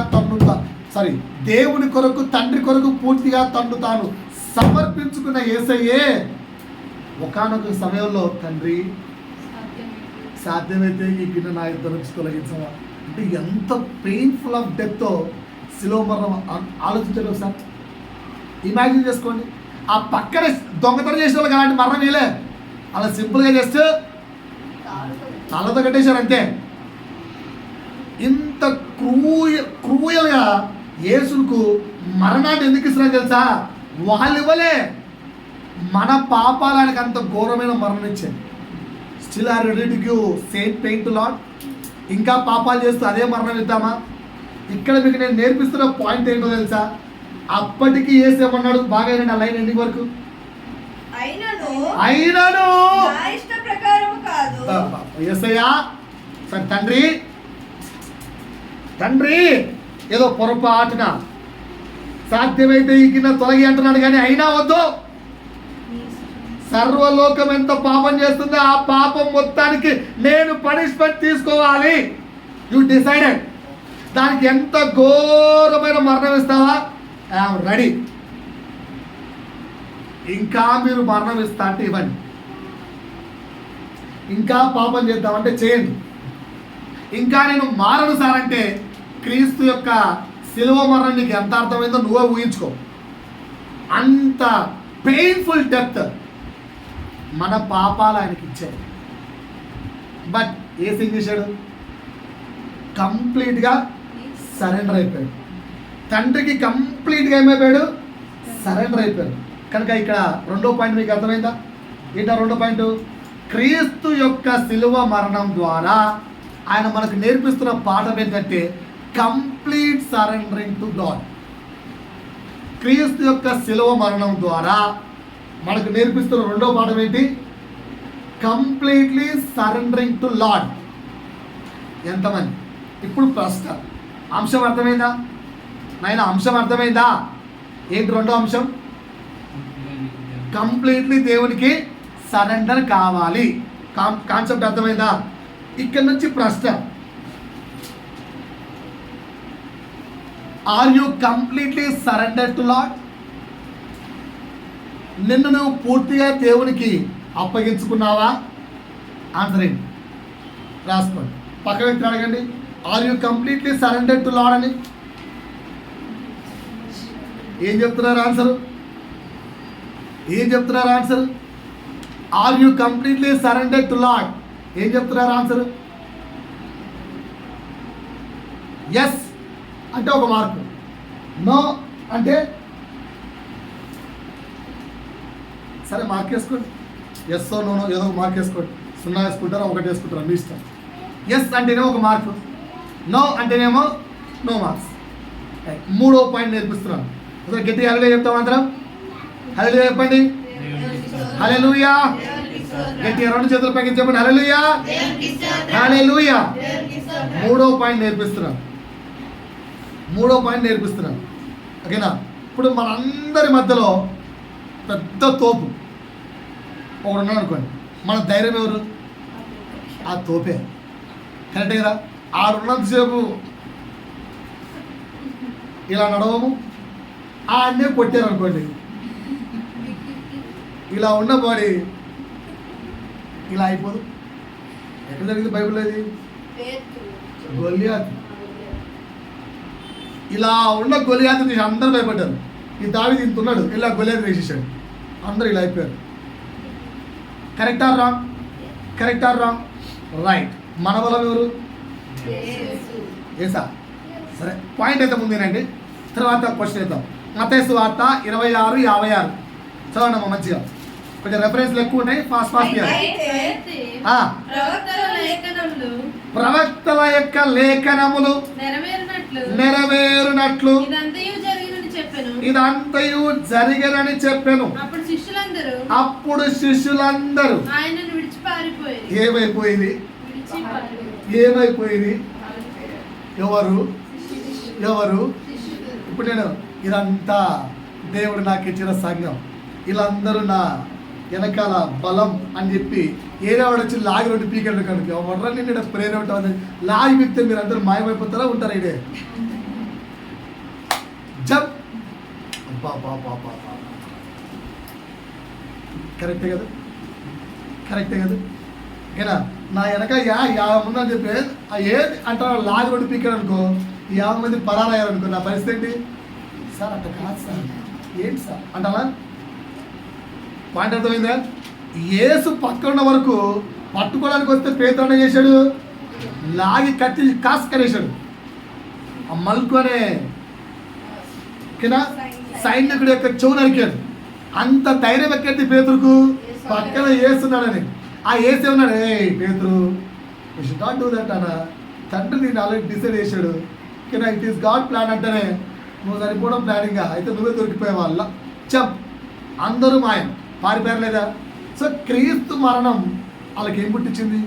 దేవుని కొరకు, తండ్రి కొరకు పూర్తిగా తన్ను తాను సమర్పించుకున్న యేసయ్యే ఒకానొక సమయంలో, తండ్రి సాధ్యమైతే ఈ గిన్నె నా ఇద్దరు నుంచి తొలగించవా అంటే ఎంత పెయిన్ఫుల్ ఆఫ్ డెత్తో శిలువ మరణం ఆలోచించండి ఒకసారి. ఇమాజిన్ చేసుకోండి. ఆ పక్కన దొంగతనం చేసిన వాళ్ళు అలాంటి మరణం వేయలే, అలా సింపుల్గా చేస్తే తలతో కట్టేశారు అంతే. ఇంత క్రూయల్గా యేసుకు మరణాన్ని ఎందుకు ఇస్తున్నారు తెలుసా? వాళ్ళు ఇవ్వలే, మన పాపాలకి అంత ఘోరమైన మరణం ఇచ్చారు. Still are ready to give same pain to Lord? ఇంకా పాపాలు చేస్తూ అదే మరణం ఇద్దామా? ఇక్కడ మీకు నేను నేర్పిస్తున్న పాయింట్ ఏంటో తెలుసా? అప్పటికి యేసేమన్నాడు, బాగా ఆ లైన్ ఎండింగ్ వరకు, అయినను యేసయ్యా సరే తండ్రి ఏదో పొరపాటున సాధ్యమైతే ఈ గిన్నె తొలగి అంటున్నాడు, కానీ అయినా వద్దు. సర్వలోకం ఎంత పాపం చేస్తుందో ఆ పాపం మొత్తానికి నేను పనిష్మెంట్ తీసుకోవాలి. You decided. దానికి ఎంత ఘోరమైన మరణం ఇస్తావా? I'm ready. ఇంకా మీరు మరణం ఇస్తా అంటే ఇవ్వండి. ఇంకా పాపం చేద్దామంటే చేయండి. ఇంకా నేను మారను సార్ అంటే, క్రీస్తు యొక్క శిలువ మరణం నీకు ఎంత అర్థమైందో నువ్వే ఊహించుకో. అంత పెయిన్ఫుల్ డెత్ మన పాపాలు ఆయనకి ఇచ్చాయి. బట్ ఏం చేశాడు? కంప్లీట్గా సరెండర్ అయిపోయాడు. తండ్రికి కంప్లీట్గా ఏమైపోయాడు? సరెండర్ అయిపోయాడు. కనుక ఇక్కడ రెండో పాయింట్ మీకు అర్థమైందా? ఏంటో రెండో పాయింట్? క్రీస్తు యొక్క శిలువ మరణం ద్వారా ఆయన మనకు నేర్పిస్తున్న పాఠం ఏంటంటే కంప్లీట్ సరెండరింగ్ టు గాడ్. క్రీస్తు యొక్క శిలువ మరణం ద్వారా మనకు నేర్పిస్తున్న రెండో పాఠం ఏంటి? Completely surrendering to lord. ఎంతమంది? ఇప్పుడు ప్రశ్న, అంశం అర్థమైందా నాయన? అంశం అర్థమైందా? ఏంటి రెండో అంశం? కంప్లీట్లీ దేవునికి సరెండర్ కావాలి. కాన్సెప్ట్ అర్థమైందా? ఇక్కడ నుంచి ప్రశ్న, are you completely surrender to Lord? నిన్ను నువ్వు పూర్తిగా దేవునికి అప్పగించుకున్నావా? ఆన్సర్ ఏంటి? రాసుకోండి. పక్క వ్యక్తి అడగండి, are you completely surrender to Lord అని. ఏం చెప్తున్నారు answer? Are you completely surrendered to Lord? ఏం చెప్తున్నారు ఆన్సర్? ఎస్ అంటే ఒక మార్కు, నో అంటే సరే మార్క్ వేసుకోండి. ఎస్ నోనో ఏదో ఒక మార్క్ వేసుకోండి. 0 వేసుకుంటారా 1 వేసుకుంటారా మీ ఇష్టం. ఎస్ అంటేనేమో ఒక మార్కు, నో అంటేనేమో నో మార్క్స్. మూడో పాయింట్ నేర్పిస్తున్నాను. అసలు గట్టిగా హల్లెలూయా చెప్తాం అందరం. హల్లెలూయా చెప్పండి. హల్లెలూయా గట్టిగా 2 చేతులు పైకి చెప్పండి. హల్లెలూయా హల్లెలూయా. మూడో పాయింట్ నేర్పిస్తున్నాను. ఓకేనా? ఇప్పుడు మనందరి మధ్యలో పెద్ద తోపు ఒకడు ఉన్నాడు అనుకోండి. మన ధైర్యం ఎవరు? ఆ తోపే. కరెక్టే కదా? ఆడున్నంతసేపు ఇలా నడవము, ఆ అన్నే కొట్టారు అనుకోండి, ఇలా ఉన్న బాడీ ఇలా అయిపోదు. ఎక్కడ జరిగింది బైబిల్? అది గొలియాత్. ఇలా ఉన్న గొలియాత్ చూసి అందరూ భయపడ్డారు. ఈ దావీదు ఇంత ఉన్నాడు, ఇలా గొలియాత్ వేసేసాడు, అందరూ ఇలా అయిపోయారు. Correct or wrong? రైట్. మన బలం ఎవరు? ఏసా. సరే, పాయింట్ అయితే ముందేనండి. తర్వాత క్వశ్చన్ వేద్దాం. మత్తయి సువార్త 26:56 చదవండి మంచిగా. కొంచెం రెఫరెన్స్లు ఎక్కువ ఉన్నాయి, ఫాస్ట్ ప్రవక్తల యొక్క లేఖనములు నెరవేరునట్లు ఇదంతయు జరిగనని చెప్పెను. అప్పుడు శిష్యులందరూ ఏమైపోయింది? ఎవరు? ఇప్పుడు నేను ఇదంతా దేవుడు నాకు ఇచ్చిన సంఘం, వీళ్ళందరూ నా వెనకాల బలం అని చెప్పి ఏరేవాడు వచ్చి లాగి 2 పీకెళ్ళు కనుక ఎవరని నేను ప్రేరణ ఉంటుంది. లాగి పెడితే మీరు అందరూ మాయమైపోతారా ఉంటారా? ఇదే జబ్ కరెక్టే కదా? ఓకేనా? నా వెనక 50 మంది అని చెప్పి ఏది అంటారు, లాగి 2 పీకెళ్ళు అనుకో, 50 మంది పరారయ్యారనుకో, నా పరిస్థితి ఏంటి? సార్ అట్లా కాదు సార్, ఏంటి సార్ అంటారా? పాయింట్ అర్థమైందా? యేసు పక్కన వరకు పట్టుకోవడానికి వస్తే పేతురు చేశాడు, లాగి కత్తి కాసుకనేశాడు. ఆ మల్కొనే ఓకేనా సైనికుడు యొక్క చెవు నరికాడు. అంత ధైర్యం ఎక్కడి పేతురుకు? పక్కన యేసున్నాడని. ఆ యేసు ఉన్నాడు, ఏ పేతురు you should not do that అన్న. తండ్రి నేను ఆల్రెడీ డిసైడ్ చేశాడు. ఓకేనా? ఇట్ ఈస్ గాడ్ ప్లాన్ అంటేనే నువ్వు సరిపోవడం ప్లానింగ్గా అయితే నువ్వే దొరికిపోయే వాళ్ళ చెప్ అందరూ మాయం పారిపోయారు లేదా? సో క్రీస్తు మరణం వాళ్ళకి ఏం పుట్టించింది?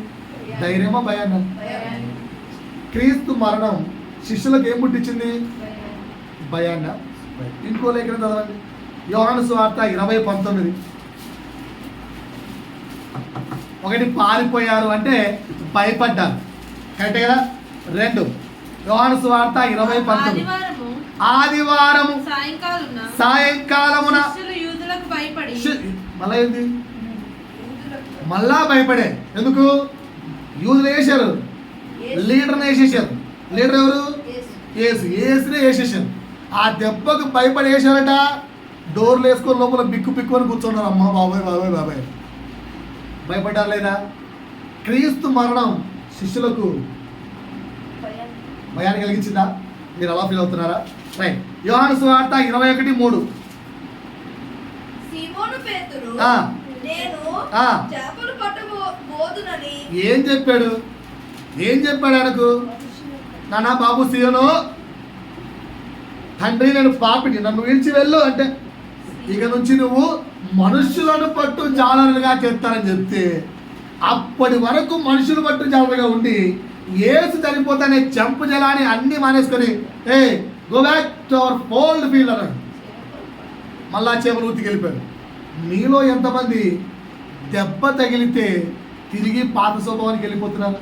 ధైర్యమా భయాన్న? క్రీస్తు మరణం శిష్యులకు ఏం పుట్టించింది? భయాన్న. ఇంకో లేఖనం చదవండి. యోహాను సువార్త 20:19. ఒకటి పారిపోయారు అంటే భయపడ్డారు, కరెక్టే కదా? 2 యోహాను సువార్త 20:19. ఆదివారం సాయంకాలమున మళ్ళా ఏంది? మళ్ళా భయపడే. ఎందుకు? యూదులు వేసారు, లీడర్ని వేసేసారు. లీడర్ ఎవరు? ఏసునే వేసేసారు. ఆ దెబ్బకు భయపడి వేసారట. డోర్లు వేసుకొని లోపల బిక్కు అని కూర్చున్నారు. అమ్మ బాబాయ్ భయపడ్డారు లేదా? క్రీస్తు మరణం శిష్యులకు భయాన్ని కలిగించిందా? మీరు అలా ఫీల్ అవుతున్నారా? రైట్. యోహాను సువార్త 21:3. ఏం చెప్పాడు ఆయనకు? నానా బాబు సీయోను, తండ్రి నేను పాపిని, నన్ను విడిచి వెళ్ళు అంటే ఇక నుంచి నువ్వు మనుషులను పట్టు జాలరులుగా చేస్తానని చెప్తే, అప్పటి వరకు మనుషులు పట్టు జాలరుగా ఉండి యేసు చనిపోతానే చంపు జలాన్ని అన్ని మానేసుకొని a go back to our old field అన్నాడు. మళ్ళా చేపలు ఊతికి వెళ్ళిపోయాడు. మీలో ఎంతమంది దెబ్బ తగిలితే తిరిగి పాత స్వభావానికి వెళ్ళిపోతున్నారు?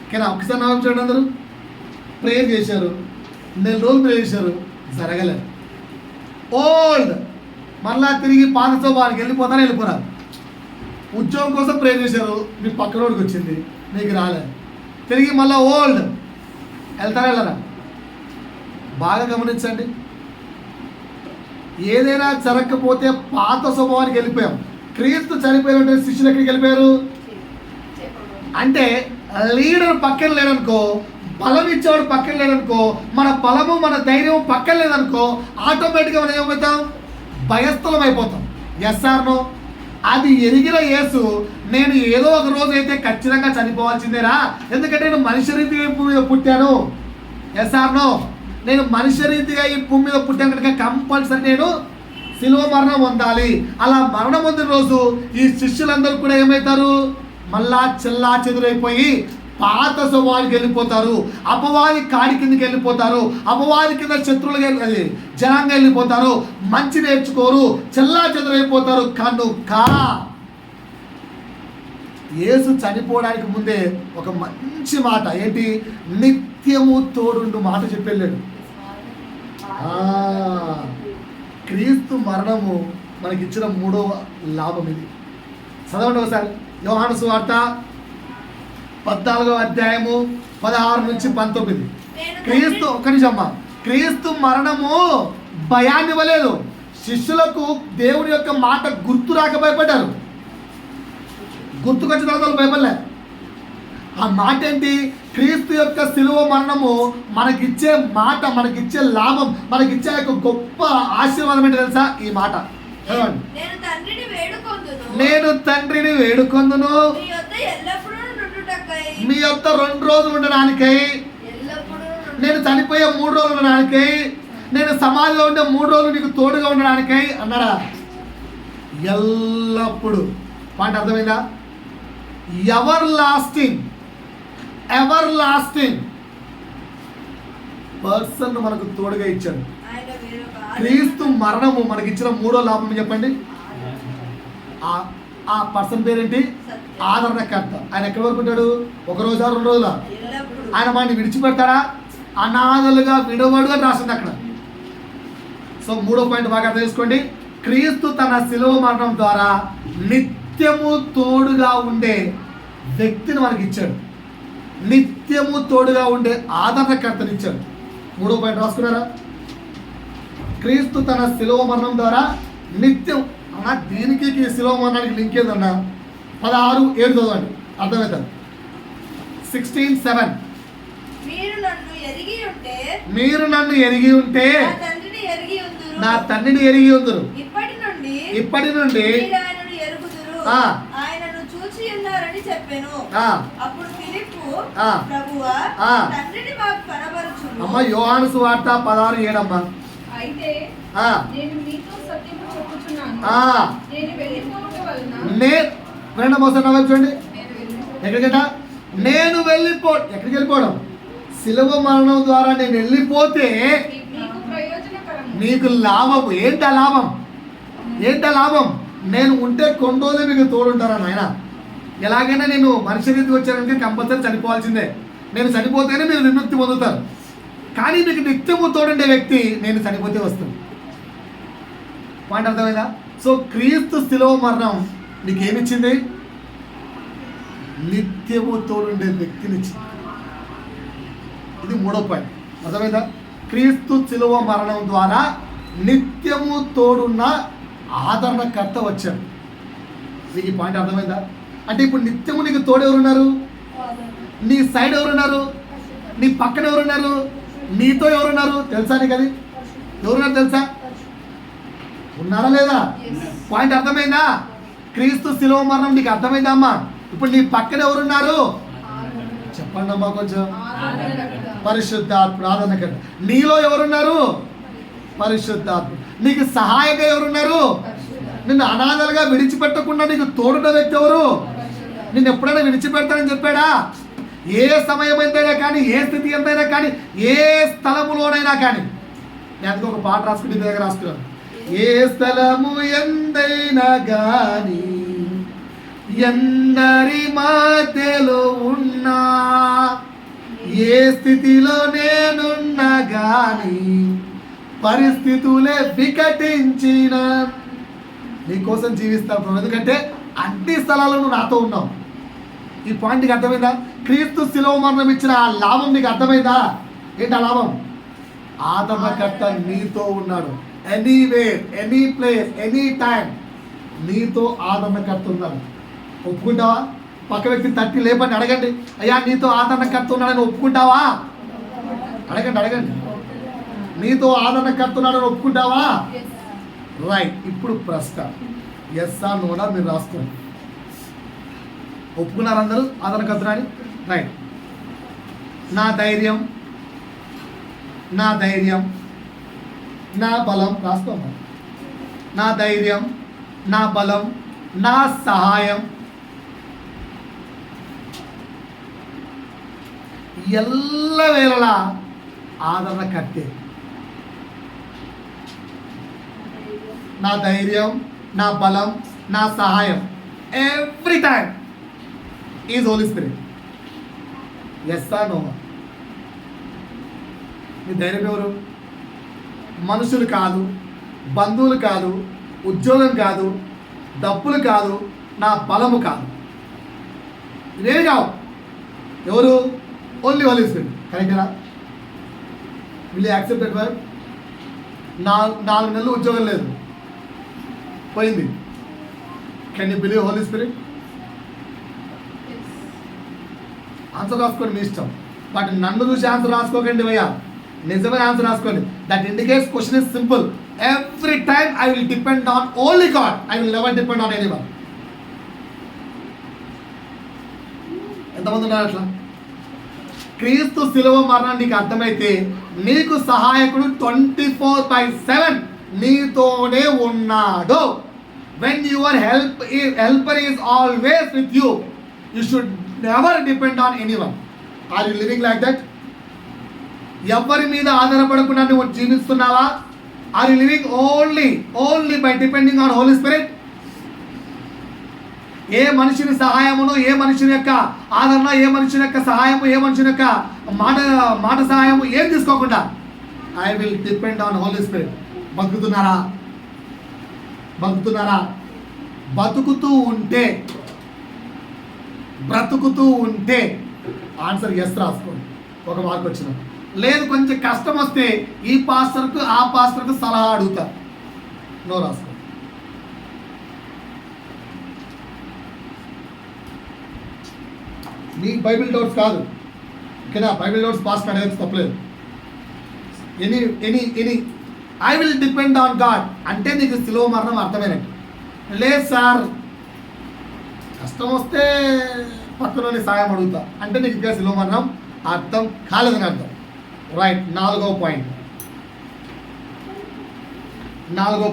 కానీ ఒకసారి నా చూడండి, అందరూ ప్రేయర్ చేశారు, 4 రోజులు ప్రేయర్ చేశారు, జరగలేదు. ఓల్డ్ మళ్ళా తిరిగి పాత స్వభావానికి వెళ్ళిపోరా? ఉద్యోగం కోసం ప్రేయర్ చేశారు, మీ పక్కనోడికి వచ్చింది, నీకు రాలేదు. తిరిగి మళ్ళీ ఓల్డ్ వెళ్ళరా? బాగా గమనించండి. ఏదైనా జరగకపోతే పాత స్వభావానికి వెళ్ళిపోయాం. క్రీస్తు చనిపోయిన శిష్యులు ఎక్కడికి వెళ్ళిపోయారు అంటే లీడర్ పక్కన లేడనుకో, బలం ఇచ్చేవాడు పక్కన లేదనుకో, మన బలము మన ధైర్యం పక్కన లేదనుకో, ఆటోమేటిక్గా మనం ఏమైపోతాం, భయస్థలం అయిపోతాం. Yes or no? అది ఎరిగిన యేసు నేను ఏదో ఒక రోజు అయితే ఖచ్చితంగా చనిపోవాల్సిందేనా, ఎందుకంటే నేను మనిషి రీతిగా ఈ భూమి మీద పుట్టాను. Yes or no? నేను మనిషి రీతిగా ఈ భూమి మీద పుట్టాను కనుక కంపల్సరీ నేను శిలువ మరణం పొందాలి. అలా మరణం పొందిన రోజు ఈ శిష్యులందరూ కూడా ఏమవుతారు, మళ్ళా చెల్లా చెదురైపోయి పాత స్వభావానికి వెళ్ళిపోతారు, అపవాది కాడి కిందకి వెళ్ళిపోతారు, అపవాది కింద శత్రువులుగా జనంగా వెళ్ళిపోతారు, మంచి నేర్చుకోరు, చెల్లా చెదురైపోతారు. కనుక యేసు చనిపోవడానికి ముందే ఒక మంచి మాట ఏంటి, నిత్యము తోడుండు మాట చెప్పెళ్ళాడు. క్రీస్తు మరణము మనకిచ్చిన 3వ లాభం ఇది. చదవండి ఒకసారి యోహాను సువార్త 14వ అధ్యాయము 16 నుంచి 19. క్రీస్తు ఒక్క నిమిషమ్మ, క్రీస్తు మరణము భయాన్ని ఇవ్వలేదు. శిష్యులకు దేవుని యొక్క మాట గుర్తు రాక భయపడ్డారు, గుర్తుకొచ్చిన తర్వాత భయపడలే. ఆ మాట ఏంటి, క్రీస్తు యొక్క శిలువ మరణము మనకిచ్చే మాట, మనకిచ్చే లాభం, మనకిచ్చే యొక్క గొప్ప ఆశీర్వాదం ఏంటి తెలుసా? ఈ మాట నేను తండ్రిని వేడుకొందును మీ యొద్ద 2 రోజులు ఉండడానికై, నేను చనిపోయే 3 రోజులు ఉండడానికై, నేను సమాధిలో ఉండే 3 రోజులు నీకు తోడుగా ఉండడానికై అన్నాడా? ఎల్లప్పుడు. పాయింట్ అర్థమైందా? ఎవర్ లాస్టింగ్ పర్సన్ మనకు తోడుగా ఇచ్చాడు. క్రీస్తు మరణము మనకి ఇచ్చిన 3వ లాభం చెప్పండి. ఆ పర్సన్ పేరేంటి? ఆదరణకర్త. ఆయన ఎక్కడి వరకు ఉంటాడు? 1 రోజా 2 రోజులా? ఆయన మనని విడిచిపెడతాడా? అనాథలుగా విడవడు అని రాసింది అక్కడ. సో 3వ పాయింట్ బాగా అర్థం చేసుకోండి. క్రీస్తు తన శిలువ మరణం ద్వారా నిత్యము తోడుగా ఉండే వ్యక్తిని మనకి ఇచ్చాడు, నిత్యము తోడుగా ఉండే ఆదరణకర్తని ఇచ్చాడు. 3వ పాయింట్ రాసుకున్నారా? క్రీస్తు తన శిలువ మరణం ద్వారా నిత్యం. అన్నా దీనికి శిలువ మరణానికి లింక్ ఏదన్నా 16:7 చదవండి, అర్థమవుతుంది. 16:7 మీరు నన్ను ఎరిగి ఉంటే నా తండ్రిని ఎరిగి ఉందురు, ఇప్పటి నుండి అమ్మ యోహాను సువార్త 16:7 అమ్మా. రెండు మోసం చూడండి ఎక్కడికట, నేను ఎక్కడికి వెళ్ళిపోవడం, శిలువ మరణం ద్వారా నేను వెళ్ళిపోతే నీకు లాభం ఏంటా? లాభం నేను ఉంటే కొన్ని రోజులు మీకు తోడుంటారా నాయన. ఎలాగైనా నేను మనిషి రీతికి వచ్చానంటే కంపల్సరీ చనిపోవాల్సిందే, నేను చనిపోతేనే మీరు విముక్తి పొందుతారు. కానీ మీకు నిత్యము తోడుండే వ్యక్తి నేను చనిపోతే వస్తుంది. పాయింట్ అర్థమైందా? సో క్రీస్తు శిలువ మరణం నీకేమిచ్చింది? నిత్యము తోడుండే వ్యక్తినిచ్చింది. ఇది 3వ పాయింట్. అర్థమైందా? క్రీస్తు శిలువ మరణం ద్వారా నిత్యము తోడున్న ఆదరణకర్త వచ్చాడు. నీకు ఈ పాయింట్ అర్థమైందా? అంటే ఇప్పుడు నిత్యము నీకు తోడు ఎవరున్నారు? నీ సైడ్ ఎవరున్నారు? నీ పక్కన ఎవరున్నారు? నీతో ఎవరున్నారు తెలుసా? నీకు అది ఎవరున్నారు తెలుసా? ఉన్నారా లేదా? పాయింట్ అర్థమైందా? క్రీస్తు శిలువ మరణం నీకు అర్థమైందా అమ్మా? ఇప్పుడు నీ పక్కన ఎవరున్నారు చెప్పండి అమ్మా కొంచెం. పరిశుద్ధాత్ముడు ఆదరణకర్త. నీలో ఎవరున్నారు? పరిశుద్ధాత్ముడు. నీకు సహాయంగా ఎవరున్నారు? నిన్ను అనాథలుగా విడిచిపెట్టకుండా నీకు తోడున్న వ్యక్తి ఎవరు? నిన్ను ఎప్పుడైనా విడిచిపెడతానని చెప్పాడా? ఏ సమయం ఎంతైనా కానీ, ఏ స్థితి ఎంతైనా కానీ, ఏ స్థలములోనైనా కానీ. నేను అందుకు ఒక పాట రాసుకుని దగ్గర రాసుకున్నాను. ఏ స్థలము ఎంతైనా కానీ, ఎందరి మధ్యలో ఉన్నా, ఏ స్థితిలో నేనున్నా కానీ, పరిస్థితులే వికటించిన నీకోసం జీవిస్తాను. ఎందుకంటే అన్ని స్థలాల్లో నువ్వు నాతో ఉన్నావు. ఈ పాయింట్ నీకు అర్థమైందా? క్రీస్తు శిలువ మరణం ఇచ్చిన ఆ లాభం నీకు అర్థమైందా? ఏంటి ఆ లాభం? ఆదరణకర్త నీతో ఉన్నాడు. Anywhere, any place, any time నీతో ఆదరణకర్త ఉన్నాడు. ఒప్పుకుంటావా? పక్క వ్యక్తి తట్టి లేపండి, అడగండి, అయ్యా నీతో ఆదరణకర్త ఉన్నాడని ఒప్పుకుంటావా? అడగండి. నీతో ఆదరణకర్త ఉన్నాడని ఒప్పుకుంటావా? రైట్. ఇప్పుడు ప్రశ్న ఎస్ ఆర్ నో మీరు రాసుకోండి. ఒప్పుకున్నారు అందరూ ఆదరణకర్త అని? రైట్. నా ధైర్యం, నా బలం రాసుకోమా. నా ధైర్యం, నా బలం, నా సహాయం ఎల్లవేళలా ఆదరణకర్తే. నా ధైర్యం, నా బలం, నా సహాయం every time is Holy Spirit. Yes or no? మీ ధైర్యం ఎవరు? మనుషులు కాదు, బంధువులు కాదు, ఉద్యోగం కాదు, డబ్బులు కాదు, నా బలము కాదు, ఇవేమి కావు. ఎవరు? Only Holy Spirit. కరెక్టేనా? Will you accept that word? 4 నెలలు ఉద్యోగం లేదు, పోయింది. Can you believe Holy Spirit? Answer రాసుకోండి, మీ ఇష్టం. బట్ నన్ను చూసి ఆన్సర్ రాసుకోకండి భయ్యా, నిజమైన ఆన్సర్ రాసుకోండి. That indicates question is simple. Every time I will depend on only God, I will never depend on anyone. ఎంతమంది ఉన్నారు అట్లా? క్రీస్తు శిలువ మరణం నీకు అర్థమైతే నీకు సహాయకుడు 24/7 నీతోనే ఉన్నాడు. when your helper is always with you, you should never depend on anyone. Are you living like that? ఎవరి మీద ఆధారపడకుండా నువ్వు జీవిస్తున్నావా? Are you living only by depending on Holy Spirit? ఏ మనుషుని సహాయమును, ఏ మనుషుని యొక్క ఆదరణ, ఏ మనుషుని యొక్క సహాయము, ఏ మనుషుని యొక్క మాట సహాయము ఏం తీసుకోకుండా I will depend on Holy Spirit. బతుకుతున్నారా? బ్రతుకుతూ ఉంటే ఆన్సర్ ఎస్ రాసుకోండి, 1 మార్క్ వచ్చిన. లేదు కొంచెం కష్టం వస్తే ఈ పాస్టర్కు ఆ పాస్టర్కు సలహా అడుగుతారు, నో రాసుకోండి. మీ బైబిల్ డౌట్స్ కాదు, ఇక్కడ బైబిల్ డౌట్స్ పాస్టర్ అడగచ్చు, తప్పలేదు. Any I will depend on God అంటే నీకు శిలువ మరణం అర్థమైనట్టు. లేదు సార్ కష్టం వస్తే పక్కలోని సాయం అడుగుతా అంటే నీకు ఇంకా శిలువ మరణం అర్థం కాలేదని అర్థం. రైట్. 4వ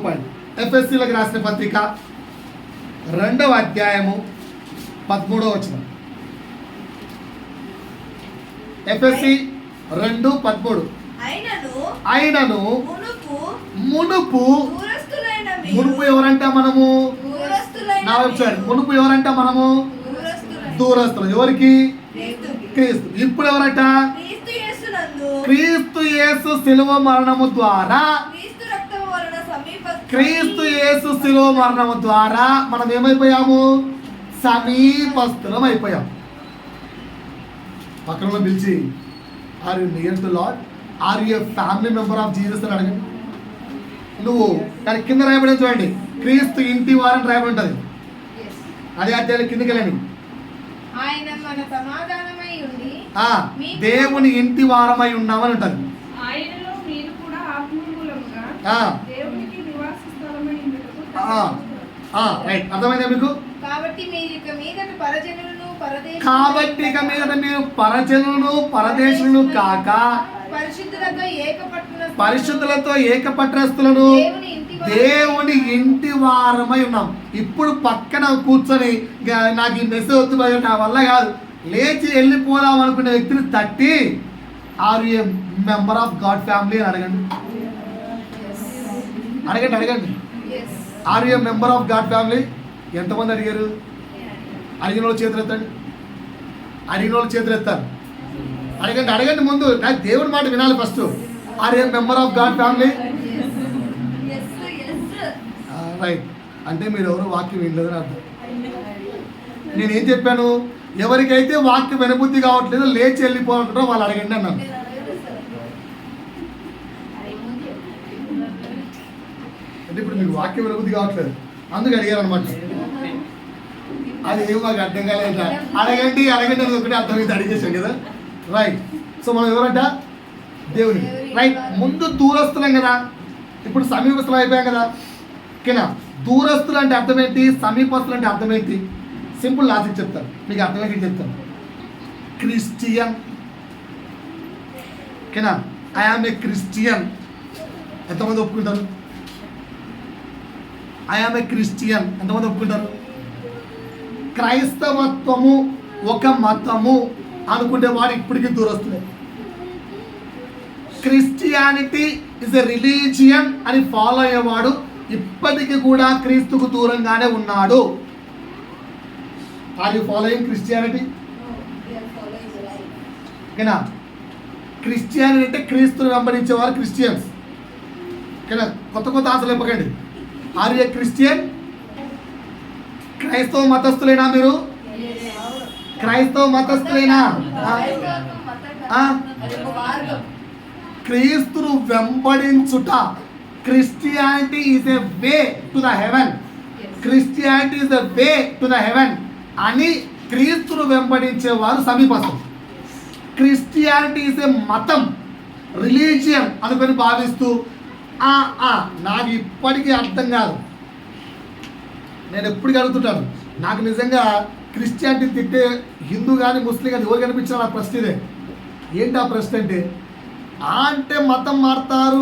పాయింట్ ఎఫ్ఎస్సీలకు రాసిన పత్రిక 2వ అధ్యాయము 13వ వచనం. ఎఫ్ఎస్సి 2:13. అయినను మునుపు ఎవరంట మనము? నా వెబ్సైట్ మునుపు ఎవరంట మనము? దూరస్తులు. ఎవరికి? క్రీస్తు. ఇప్పుడు ఎవరట? క్రీస్తు యేసు శిలువ మరణము ద్వారా, క్రీస్తు యేసు శిలువ మరణము ద్వారా మనం ఏమైపోయాము? సమీపస్థులం అయిపోయాం. పక్కన పిలిచి are you near to Lord, are you a family member of Jesus అని అడగండి. నువ్వు దాని కింద రాయబడి చూడండి, క్రీస్తు ఇంటి వారని రాయబడి ఉంటుంది. అదే అధ్యాయులు కిందకి వెళ్ళండి. దేవుని ఇంటి వారమై ఉన్నామని ఉంటుంది. రైట్, అర్థమైందా మీకు? కాబట్టి ఇక మీద మీరు పరజనులను పరదేశులను కాక పరిశుద్ధులతో ఏకపట్నస్తులను దేవుని ఇంటి వారమై ఉన్నాం. ఇప్పుడు పక్కన కూర్చొని నాకు ఈ మెసేజ్ వద్దు నా వల్ల కాదు, లేచి వెళ్ళిపోదాం అనుకునే వ్యక్తిని తట్టి are you a member of God family అని అడగండి. Are you a member of God family? ఎంతమంది అడిగారు? అడిగిన వాళ్ళు చేతులు ఎత్తండి. అడగండి ముందు. నాకు దేవుడి మాట వినాలి first. Are you a member of God family? Right. అంటే మీరు ఎవరు వాక్యం వినలేదని అర్థం. నేనేం చెప్పాను? ఎవరికైతే వాక్యం వినబుద్ధి కావట్లేదో లేచి వెళ్ళిపోవాలంటారో వాళ్ళు అడగండి అన్నాను. అంటే ఇప్పుడు మీకు వాక్యం వినబుద్ధి కావట్లేదు, అందుకు అడిగారు అనమాట. అది ఏమో మాకు అర్థం కాలేదా, అడగండి అడగండి అని ఒకటి అర్థమైంది, అడిగేసాం కదా. రైట్. సో మనం ఎవరంట? దేవుని. రైట్. ముందు దూరస్తులం కదా, ఇప్పుడు సమీపస్తులు అయిపోయాం కదా. ఓకేనా? దూరస్తులు అంటే అర్థం ఏంటి, సమీపస్తులు అంటే అర్థం ఏంటి? సింపుల్ లాజిక్ చెప్తాను, మీకు అర్థమయ్యేది చెప్తాను. క్రిస్టియన్. ఓకేనా? I am a Christian. ఎంతమంది ఒప్పుకుంటారు? ఐ ఆమ్ ఏ క్రిస్టియన్ ఎంతమంది ఒప్పుకుంటారు? క్రైస్తవత్వము ఒక మతము అనుకుంటే వాడు ఇప్పటికీ దూరస్తులే. క్రిస్టియానిటీ ఇస్ ఎ రిలీజియన్ అని ఫాలో అయ్యేవాడు ఇప్పటికీ కూడా క్రీస్తుకు దూరంగానే ఉన్నాడు. Are you following Christianity? ఓకేనా? క్రిస్టియానిటీ అంటే క్రీస్తుని వెంబడించేవారు క్రిస్టియన్స్. ఓకేనా? కొత్త కొత్త ఆశలు ఇవ్వకండి. Are you a Christian? క్రైస్తవ మతస్థులేనా మీరు? క్రైస్తవ మతస్థులేనా? క్రీస్తును వెంబడించుట, Christianity is a way to the heaven, Christianity is a way to the heaven అని క్రీస్తును వెంబడించేవారు సమీపస్తులు. క్రిస్టియానిటీ ఈజ్ ఎ మతం, రిలీజియన్ అనుకొని భావిస్తూ నాకు ఇప్పటికీ అర్థం కాదు. నేను ఎప్పటికీ అడుగుతుంటాను, నాకు నిజంగా క్రిస్టియానిటీ తిట్టే హిందూ కానీ ముస్లిం కానీ ఎవరు కనిపించినా నా ప్రశ్న ఇదే. ఏంటి ఆ ప్రశ్న అంటే, అంటే మతం మారుస్తారు,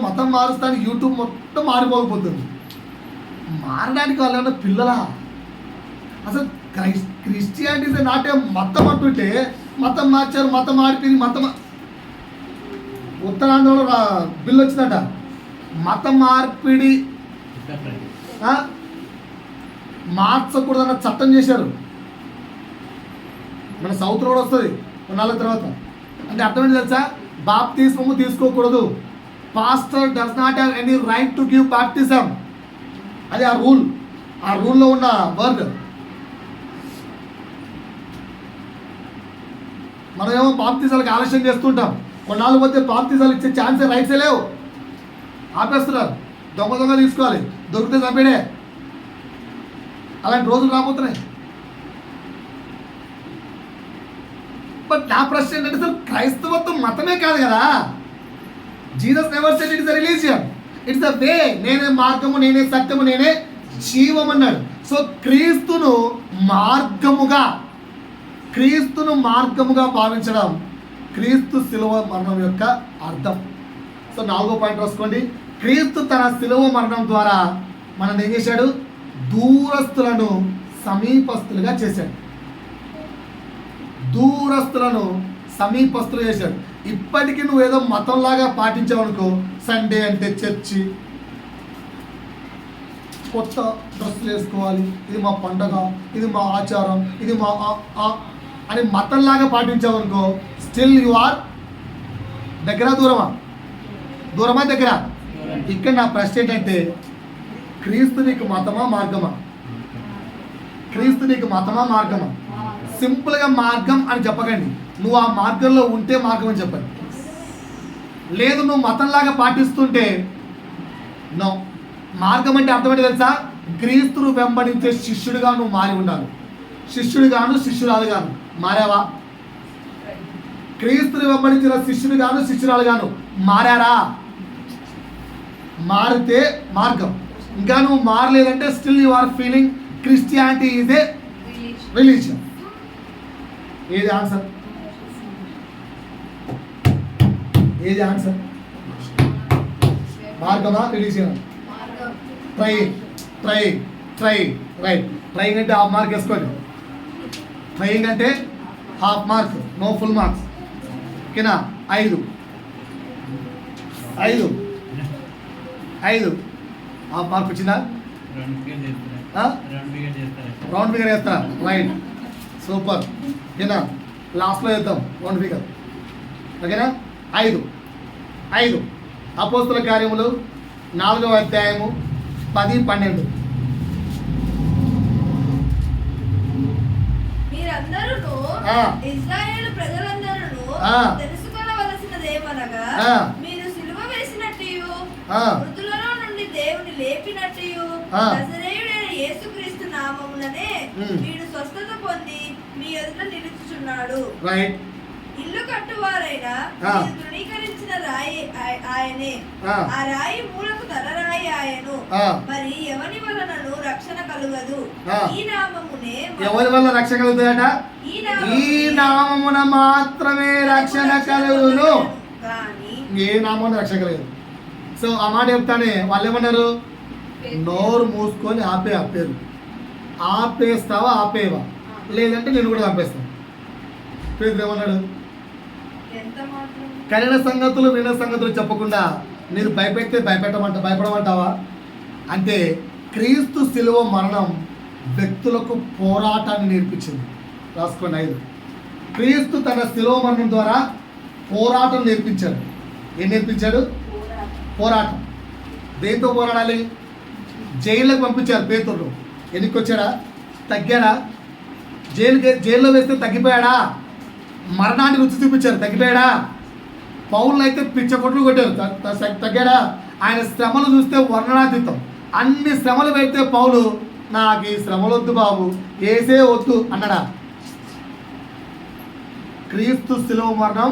మతం మారుస్తారు, యూట్యూబ్ మొత్తం మారిపోకపోతుంది. మారడానికి వాళ్ళు ఏమన్నా పిల్లలా? అసలు క్రిస్టియానిటీ నాటే మతం అంటుంటే మతం మార్చారు, మతం మారిపోయింది, ఉత్తరాంధ్రలో బిల్లు వచ్చిందట, మత మార్పిడి మార్చకూడదన్న చట్టం చేశారు. మన సౌత్ రోడ్ వస్తుంది కొన్నాళ్ళ తర్వాత. అంటే అర్థమైంది తెలుసా? బాప్తిస్మము తీసుకోకూడదు. Pastor does not have any right to give baptism. అది ఆ రూల్, ఆ రూల్లో ఉన్న వర్డ్. మనమేమో బాప్తిజాలకు ఆలస్యం చేస్తుంటాం. కొన్నాళ్ళు పోతే బాప్తిజాలు ఇచ్చే ఛాన్సే, రైట్సే లేవు, ఆపేస్తున్నారు. దొంగ తీసుకోవాలి, దొరికితే చంపేడే. అలాంటి రోజులు రాబోతున్నాయి. బట్ నా ప్రశ్న ఏంటంటే, అసలు క్రైస్తవత్వం మతమే కాదు కదా. Jesus never said it is a religion, it's the way. నేనే మార్గము, నేనే సత్యము, నేనే జీవం అన్నాడు. సో క్రీస్తును మార్గముగా భావించడం క్రీస్తు శిలువ మరణం యొక్క అర్థం. సో 4వ పాయింట్ రాసుకోండి. క్రీస్తు తన శిలువ మరణం ద్వారా మనల్ని ఏం చేశాడు? దూరస్తులను సమీపస్తులుగా చేశాడు. దూరస్తులను సమీపస్తులు చేశాడు. ఇప్పటికీ నువ్వు ఏదో మతంలాగా పాటించావనుకో, సండే అంటే చర్చి, కొత్త డ్రెస్సులు వేసుకోవాలి, ఇది మా పండగ, ఇది మా ఆచారం, ఇది మా అని మతంలాగా పాటించావనుకో, స్టిల్ యు ఆర్ దగ్గర దూరమా దగ్గర. ఇక్కడ నా ప్రశ్న ఏంటంటే, క్రీస్తు నీకు మతమా మార్గమా? క్రీస్తు నీకు మతమా మార్గమా? సింపుల్గా మార్గం అని చెప్పకండి. నువ్వు ఆ మార్గంలో ఉంటే మార్గం అని చెప్పండి. లేదు నువ్వు మతంలాగా పాటిస్తుంటే నో. మార్గం అంటే అర్థమంటే తెలుసా? క్రీస్తును వెంబడించే శిష్యుడిగా నువ్వు మారి ఉండాలి. శిష్యుడిగాను శిష్యురాలుగాను మారావా? క్రీస్తుని వెంబడించిన శిష్యుడిగాను శిష్యురాలుగాను మారారా? మారితే మార్గం. ఇంకా నువ్వు మారలేదంటే still you are feeling Christianity is a religion. ఏది ఆన్సర్? ఏది ఆన్సర్? మార్గమా రిలీజియన్? Trying right. ట్రయింగ్ అంటే హాఫ్ మార్క్ వేసుకోండి. ట్రయింగ్ అంటే half mark, no full marks. ఓకేనా? 5 హాఫ్ మార్క్ వచ్చిందా? రౌండ్ ఫిగర్ వేస్తా. Right, super. ఓకేనా? లాస్ట్లో వేద్దాం రౌండ్ ఫిగర్. ఓకేనా? 5 అపోస్తుల కార్యములు 4వ అధ్యాయము 10-12. మీరందరూ ఇశ్రాయేలు ప్రజలందరూ తెలుసుకోవలసినదేమనగా, మీరు సిలువ వేసినట్టు మృతులలో నుండి దేవుని లేపినట్టు ఆ. నజరేయుడైన యేసుక్రీస్తు నామముననే ఉమ్. వీడు స్వస్థత పొంది మీ ఎదుట నిలుచుచున్నాడు. రైట్. ఇల్లు కట్టువారైన ఆ. మీరు తృణీకరించిన రాయి ఆయనే. ఆ. ఆ రాయి మూలకు తలరాయి ఆయను. ఆ. మరి ఎవని వలనను రక్షణ కలుగదు. ఆ. ఈ నామమునే ఎవరి వల్ల రక్షణ కలుగుతుందట? ఈ ఈ నామమున మాత్రమే రక్షణ కలుగును. కానీ ఏ నామమున రక్షణ కలగదు. సో ఆ మాట చెప్తానే వాళ్ళు ఏమన్నారు? నోరు మూసుకొని ఆపేరు. ఆపేస్తావా? ఆపేవా? లేదంటే నేను కూడా ఆపేస్తాను. పేరు ఏమన్నాడు? ఎంత మాత్రం కనిన సంగతులు విన సంగతులు చెప్పకుండా నేను భయపడమంటావా? అంటే క్రీస్తు శిలువ మరణం వ్యక్తులకు పోరాటాన్ని నేర్పించింది. రాసుకోండి 5. క్రీస్తు తన శిలువ మరణం ద్వారా పోరాటం నేర్పించాడు. ఏం నేర్పించాడు? పోరాటం. దేంతో పోరాడాలి? జైల్లోకి పంపించారు పేతురు. ఎన్నికి వచ్చాడా? తగ్గాడా? జైల్లో వేస్తే తగ్గిపోయాడా? మరణాన్ని రుచి చూపించారు, తగ్గిపోయాడా? పౌరులు అయితే పిచ్చ కొట్లు కొట్టారు, తగ్గాడా? ఆయన శ్రమలు చూస్తే వర్ణనాతీతం. అన్ని శ్రమలు పెడితే పౌలు నాకు ఈ శ్రమలు వద్దు బాబు, ఏసే వద్దు అన్నాడా? క్రీస్తు శిలువ మరణం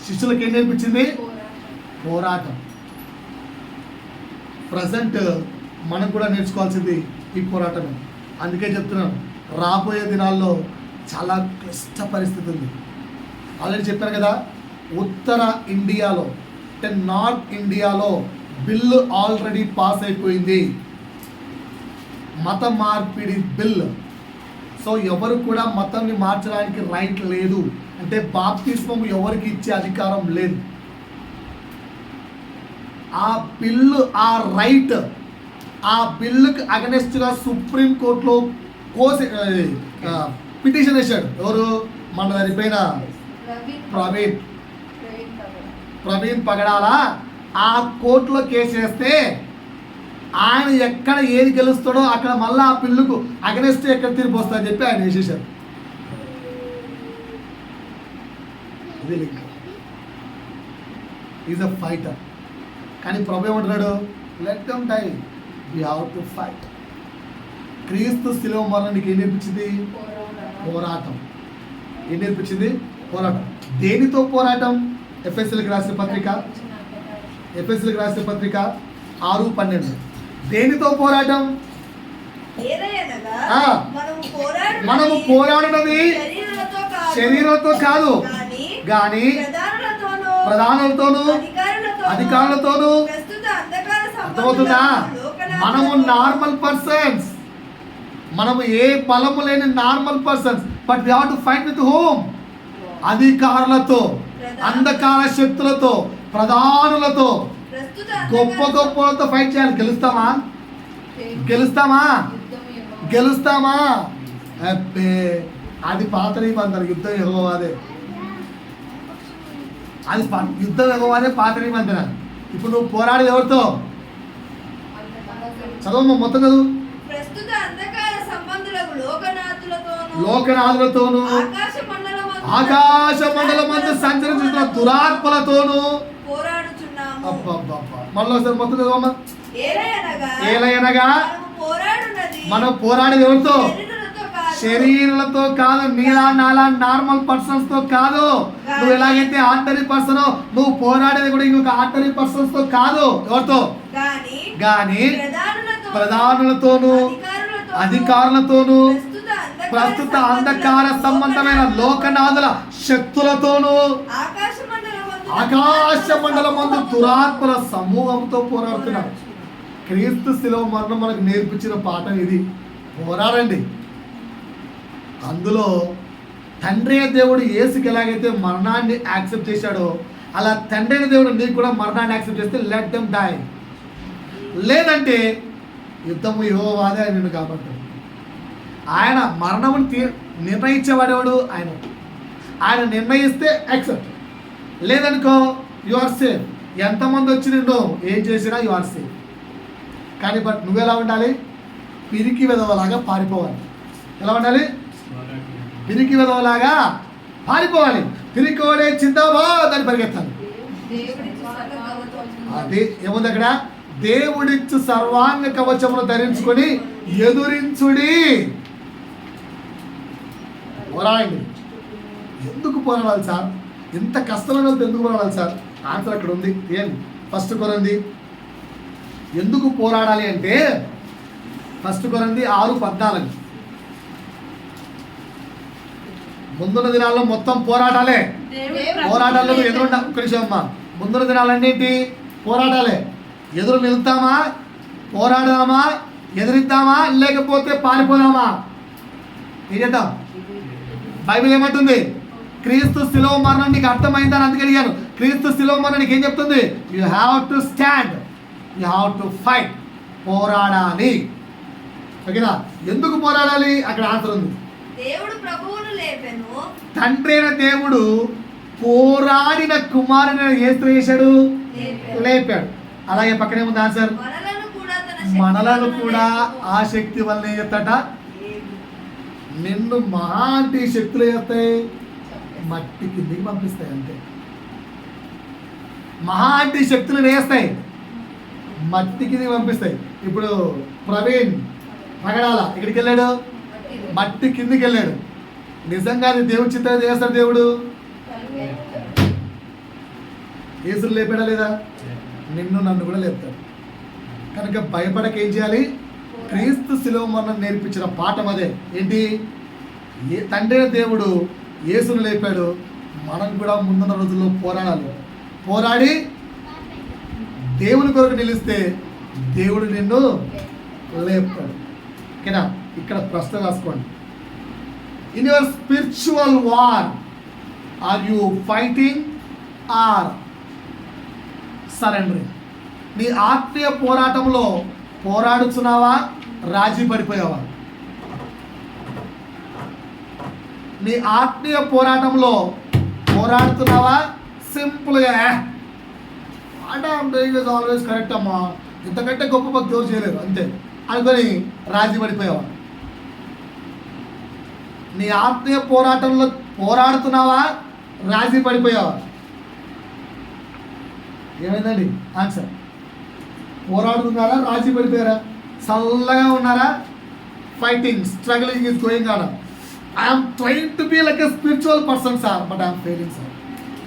శిష్యులకు ఏం నేర్పించింది? పోరాటం. ప్రజెంట్ మనం కూడా నేర్చుకోవాల్సింది ఈ పోరాటమే. అందుకే చెప్తున్నాను, రాబోయే దినాల్లో చాలా క్లిష్ట పరిస్థితి ఉంది. ఆల్రెడీ చెప్పాను కదా, ఉత్తర ఇండియాలో అంటే నార్త్ ఇండియాలో బిల్లు ఆల్రెడీ పాస్ అయిపోయింది, మత మార్పిడి బిల్. సో ఎవరు కూడా మతాన్ని మార్చడానికి రైట్ లేదు. అంటే బాప్తిస్మం ఎవరికి ఇచ్చే అధికారం లేదు. ఆ బిల్లు, ఆ రైట్, ఆ బిల్లుకి అగనెస్ట్గా సుప్రీంకోర్టులో పిటిషన్ వేశాడు. ఎవరు? మన దానిపైన ప్రవీణ్ పగడాల ఆ కోర్టులో కేసు వేస్తే ఆయన ఎక్కడ ఏది గెలుస్తాడో అక్కడ మళ్ళీ ఆ బిల్లుకు అగనెస్ట్ ఎక్కడ తీర్పు వస్తుందని చెప్పి ఆయన వేసేశారు. ఇది లింక్. Is a fighter. కానీ ప్రభు ఏమంటున్నాడు? Let them die, we have to fight. క్రీస్తు శిలువ మరణం నీకు ఏం నేర్పించింది? పోరాటం. ఏం నేర్పించింది? పోరాటం. దేనితో పోరాటం? ఎఫెసీయులకు రాసిన పత్రిక 6:12. దేనితో పోరాటం? ఏదైనగా మనము పోరాడినది శరీరంతో కాదు గాని ప్రధానులతోనూ అధికారులతోనూ. అర్థమవుతుందా? మనము నార్మల్ పర్సన్స్, మనము ఏ బలము లేని normal persons. But we have to fight with whom? అధికారులతో, అంధకార శక్తులతో, ప్రధానులతో, గొప్పలతో ఫైట్ చేయాలి. గెలుస్తామా? అబ్బే, అది పాత నిబంధన. యుద్ధం యెహోవాదే. అది యుద్ధం యెహోవాదే, పాత నిబంధన. ఇప్పుడు నువ్వు పోరాడేది ఎవరితో? చదవమ్మ, మొత్తం చదువు. లోకనాథులతోనూ ఆకాశ మండలమందు సంచరించిన దురాత్మలతోనూ మళ్ళీ ఒకసారి మొత్తం చదవమ్మ. ఏలయనగా మనం పోరాడేది ఎవరితో? శరీరాలతో కాదు, నాలా నార్మల్ పర్సన్స్ తో కాదు. నువ్వు ఎలాగైతే ఆర్డినరీ పర్సన్, నువ్వు పోరాడేది కూడా ఇంకొక ఆర్డినరీ పర్సన్స్ తో కాదు. ఎవరితో? గాని ప్రధానులతోనూ అధికారులతోనూ ప్రస్తుత అంధకార సంబంధమైన లోకనాథుల శక్తులతోనూ ఆకాశ మండలమందు దురాత్మల సమూహంతో పోరాడుతున్నారు. క్రీస్తు శిలువ మరణం మనకు నేర్పించిన పాఠం ఇది. పోరాడండి. అందులో తండ్రి దేవుడు యేసుకి ఎలాగైతే మరణాన్ని యాక్సెప్ట్ చేశాడో, అలా తండ్రి దేవుడు నీకు కూడా మరణాన్ని యాక్సెప్ట్ చేస్తే లెట్ దెమ్ డై. లేదంటే యుద్ధము యెహోవాదే నిన్ను కాపాడతాడు. ఆయన మరణముని నిర్ణయించేవాడేవాడు ఆయన. ఆయన నిర్ణయిస్తే యాక్సెప్ట్, లేదనుకో యు ఆర్ సేఫ్. ఎంతమంది వచ్చి నిన్ను ఏం చేసినా యు ఆర్ సేఫ్. కానీ బట్ నువ్వెలా ఉండాలి? పిరికి వెదవలాగా పారిపోవాలి. ఎలా ఉండాలి? పిరికి వెదవలాగా పారిపోవాలి. పిరికోడే చిందాబాద్ అని పరిగెత్తాలి. అది ఏముంది అక్కడ? దేవుడిచ్చు సర్వాంగ కవచమును ధరించుకొని ఎదురించుడి. పోరాడండి. ఎందుకు పోరాడాలి సార్? ఇంత కష్టమైన ఎందుకు పోరాడాలి సార్? ఆన్సర్ అక్కడ ఉంది. ఏం ఫస్ట్ కొరంది ఎందుకు పోరాడాలి అంటే ఫస్ట్ కొరంది 6:14. ముందున్న దినాల్లో మొత్తం పోరాటాలే. పోరాటాల్లో ఎదురుంటా ఒక్క నిమిషం అమ్మా. ముందున్న దినాలన్నింటి పోరాటాలే. ఎదురు నిలుద్దామా, పోరాడదామా, ఎదురిద్దామా, లేకపోతే పారిపోదామా? ఏం చేద్దాం? బైబిల్ ఏమంటుంది? క్రీస్తు శిలువ మరణం నీకు అర్థమైందని అందుకే అడిగాను. క్రీస్తు శిలువ మరణం నీకు ఏం చెప్తుంది? You have to stand, you have to fight. పోరాడాలి. ఓకేనా? ఎందుకు పోరాడాలి? అక్కడ ఆన్సర్ ఉంది. దేవుడు ప్రభువును లేపెను. తండ్రి అయిన దేవుడు పోరాడిన కుమారుని యేసు చేశాడు, లేపాడు. అలాగే పక్కనే ఉంది ఆన్సర్. మనలను కూడా ఆ శక్తి వల్లనే చేస్తాట. నిన్ను మహాంటి శక్తులు చేస్తాయి, మట్టి కిందికి పంపిస్తాయి. అంతే. మహాంటి శక్తులు వేస్తాయి, మట్టి కిందికి పంపిస్తాయి. ఇప్పుడు ప్రవీణ్ పగడాల ఎక్కడికి వెళ్ళాడు? మట్టి కిందికి వెళ్ళాడు. నిజంగా దేవుడి చిత్తం చేస్తాడు దేవుడు. యేసుని లేపాడా లేదా? నిన్ను నన్ను కూడా లేపుతాడు. కనుక భయపడక ఏం చేయాలి? క్రీస్తు శిలువ మరణం నేర్పించిన పాఠం అదే. ఏంటి? తండ్రి దేవుడు యేసును లేపాడు. మనం కూడా ముందున్న రోజుల్లో పోరాడాలి. పోరాడి దేవుని కొరకు నిలిస్తే దేవుడు నిన్ను లేపుతాడు. ఓకేనా? ఇక్కడ ప్రశ్న రాసుకోండి. In your spiritual war are you fighting or surrendering? నీ ఆత్మీయ పోరాటంలో పోరాడుతున్నావా, రాజీ పడిపోయావా? నీ ఆత్మీయ పోరాటంలో పోరాడుతున్నావా, సింపుల్గా అంటే ఇస్ ఆల్వేస్ కరెక్ట్ అమ్మా, ఇంతకంటే గొప్ప భక్తి ఎవరు చేయలేరు అంతే అనుకొని రాజీ పడిపోయావా? నీ ఆత్మీయ పోరాటంలో పోరాడుతున్నావా, రాజీ పడిపోయావా? ఏమైందండి ఆన్సర్? పోరాడుతున్నారా, రాజీ పడిపోయారా? చల్లగా ఉన్నారా? Fighting, struggling is going on. I'm trying to be like a spiritual person sir, but I'm failing sir.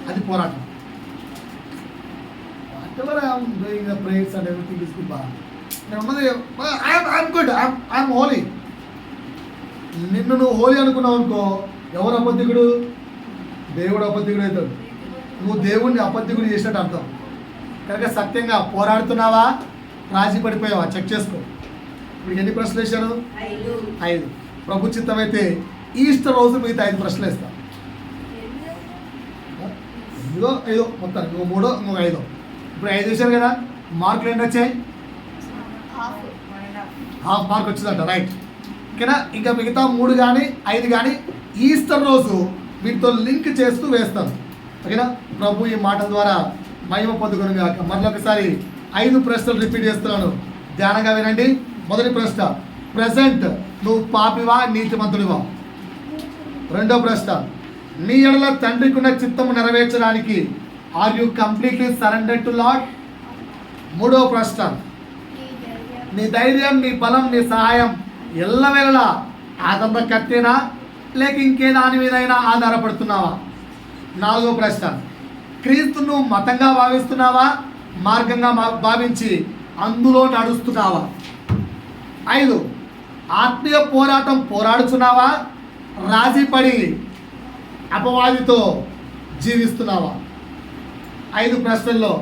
అది పోరాటం. Whatever I'm doing the prayers and everything is good. I'm good, I'm holy. నిన్ను నువ్వు హోలీ అనుకున్నావు అనుకో, ఎవరు అబద్ధికుడు? దేవుడు అబద్ధికుడు అవుతాడు. నువ్వు దేవుడిని అబద్ధికుడు చేసినట్టు అర్థం. కనుక సత్యంగా పోరాడుతున్నావా, రాజీ పడిపోయావా? చెక్ చేసుకో. ఇప్పుడు ఎన్ని ప్రశ్నలు వేశాను? 5. ప్రభు చిత్తం అయితే ఈస్టర్ రోజు మిగతా 5 ప్రశ్నలు వేస్తా. 8 5 మొత్తం, ఇంకో 3 ఇంకో 5. ఇప్పుడు 5 వేశారు కదా, మార్కులు ఎన్ని వచ్చాయి? హాఫ్ మార్క్ వచ్చిందంట. రైట్. ఓకేనా? ఇంకా మిగతా 3 కానీ 5 కానీ ఈస్టర్ రోజు వీటితో లింక్ చేస్తూ వేస్తాను. ఓకేనా? ప్రభు ఈ మాటల ద్వారా మహిమ పొందుకొని కాక. మరొకసారి 5 ప్రశ్నలు రిపీట్ చేస్తున్నాను, ధ్యానంగా వినండి. మొదటి ప్రశ్న, ప్రెసెంట్ నువ్వు పాపివా, నీతిమంతుడివా? రెండో ప్రశ్న, నీ ఎడల తండ్రికున్న చిత్తము నెరవేర్చడానికి are you completely surrendered to lord? మూడో ప్రశ్న, నీ ధైర్యం, నీ బలం, నీ సహాయం ఎల్లవేళలా ఆదంబ కత్తేనా, లేక ఇంకే దాని మీదైనా ఆధారపడుతున్నావా? నాలుగో ప్రశ్న, క్రీస్తును మతంగా భావిస్తున్నావా, మార్గంగా భావించి అందులో నడుస్తున్నావా? 5, ఆత్మీయ పోరాటం పోరాడుతున్నావా, రాజీ పడి అపవాదితో జీవిస్తున్నావా? 5 ప్రశ్నల్లో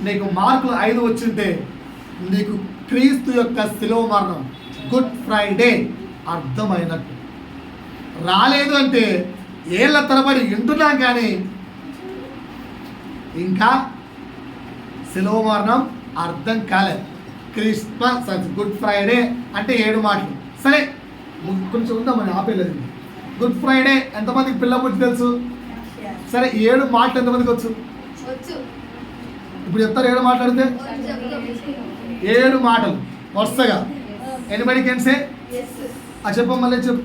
నీకు మార్కులు 5 వచ్చింటే నీకు క్రీస్తు యొక్క శిలువ మరణం, గుడ్ ఫ్రైడే అర్థమైనట్టు. రాలేదు అంటే ఏళ్ళ తరబడి వింటున్నాం కానీ ఇంకా శిలువ మరణం అర్థం కాలేదు. క్రిస్మస్, గుడ్ ఫ్రైడే అంటే 7 మాటలు. సరే కొంచెం ఉందామని ఆపేలేదు. గుడ్ ఫ్రైడే ఎంతమందికి పిల్ల పుట్టి తెలుసు? సరే 7 మాటలు ఎంతమందికి వచ్చు? ఇప్పుడు చెప్తారు 7 మాట్లాడితే 7 మాటలు వరుసగా. Anybody can say? చెప్పు, మళ్ళీ చెప్పు.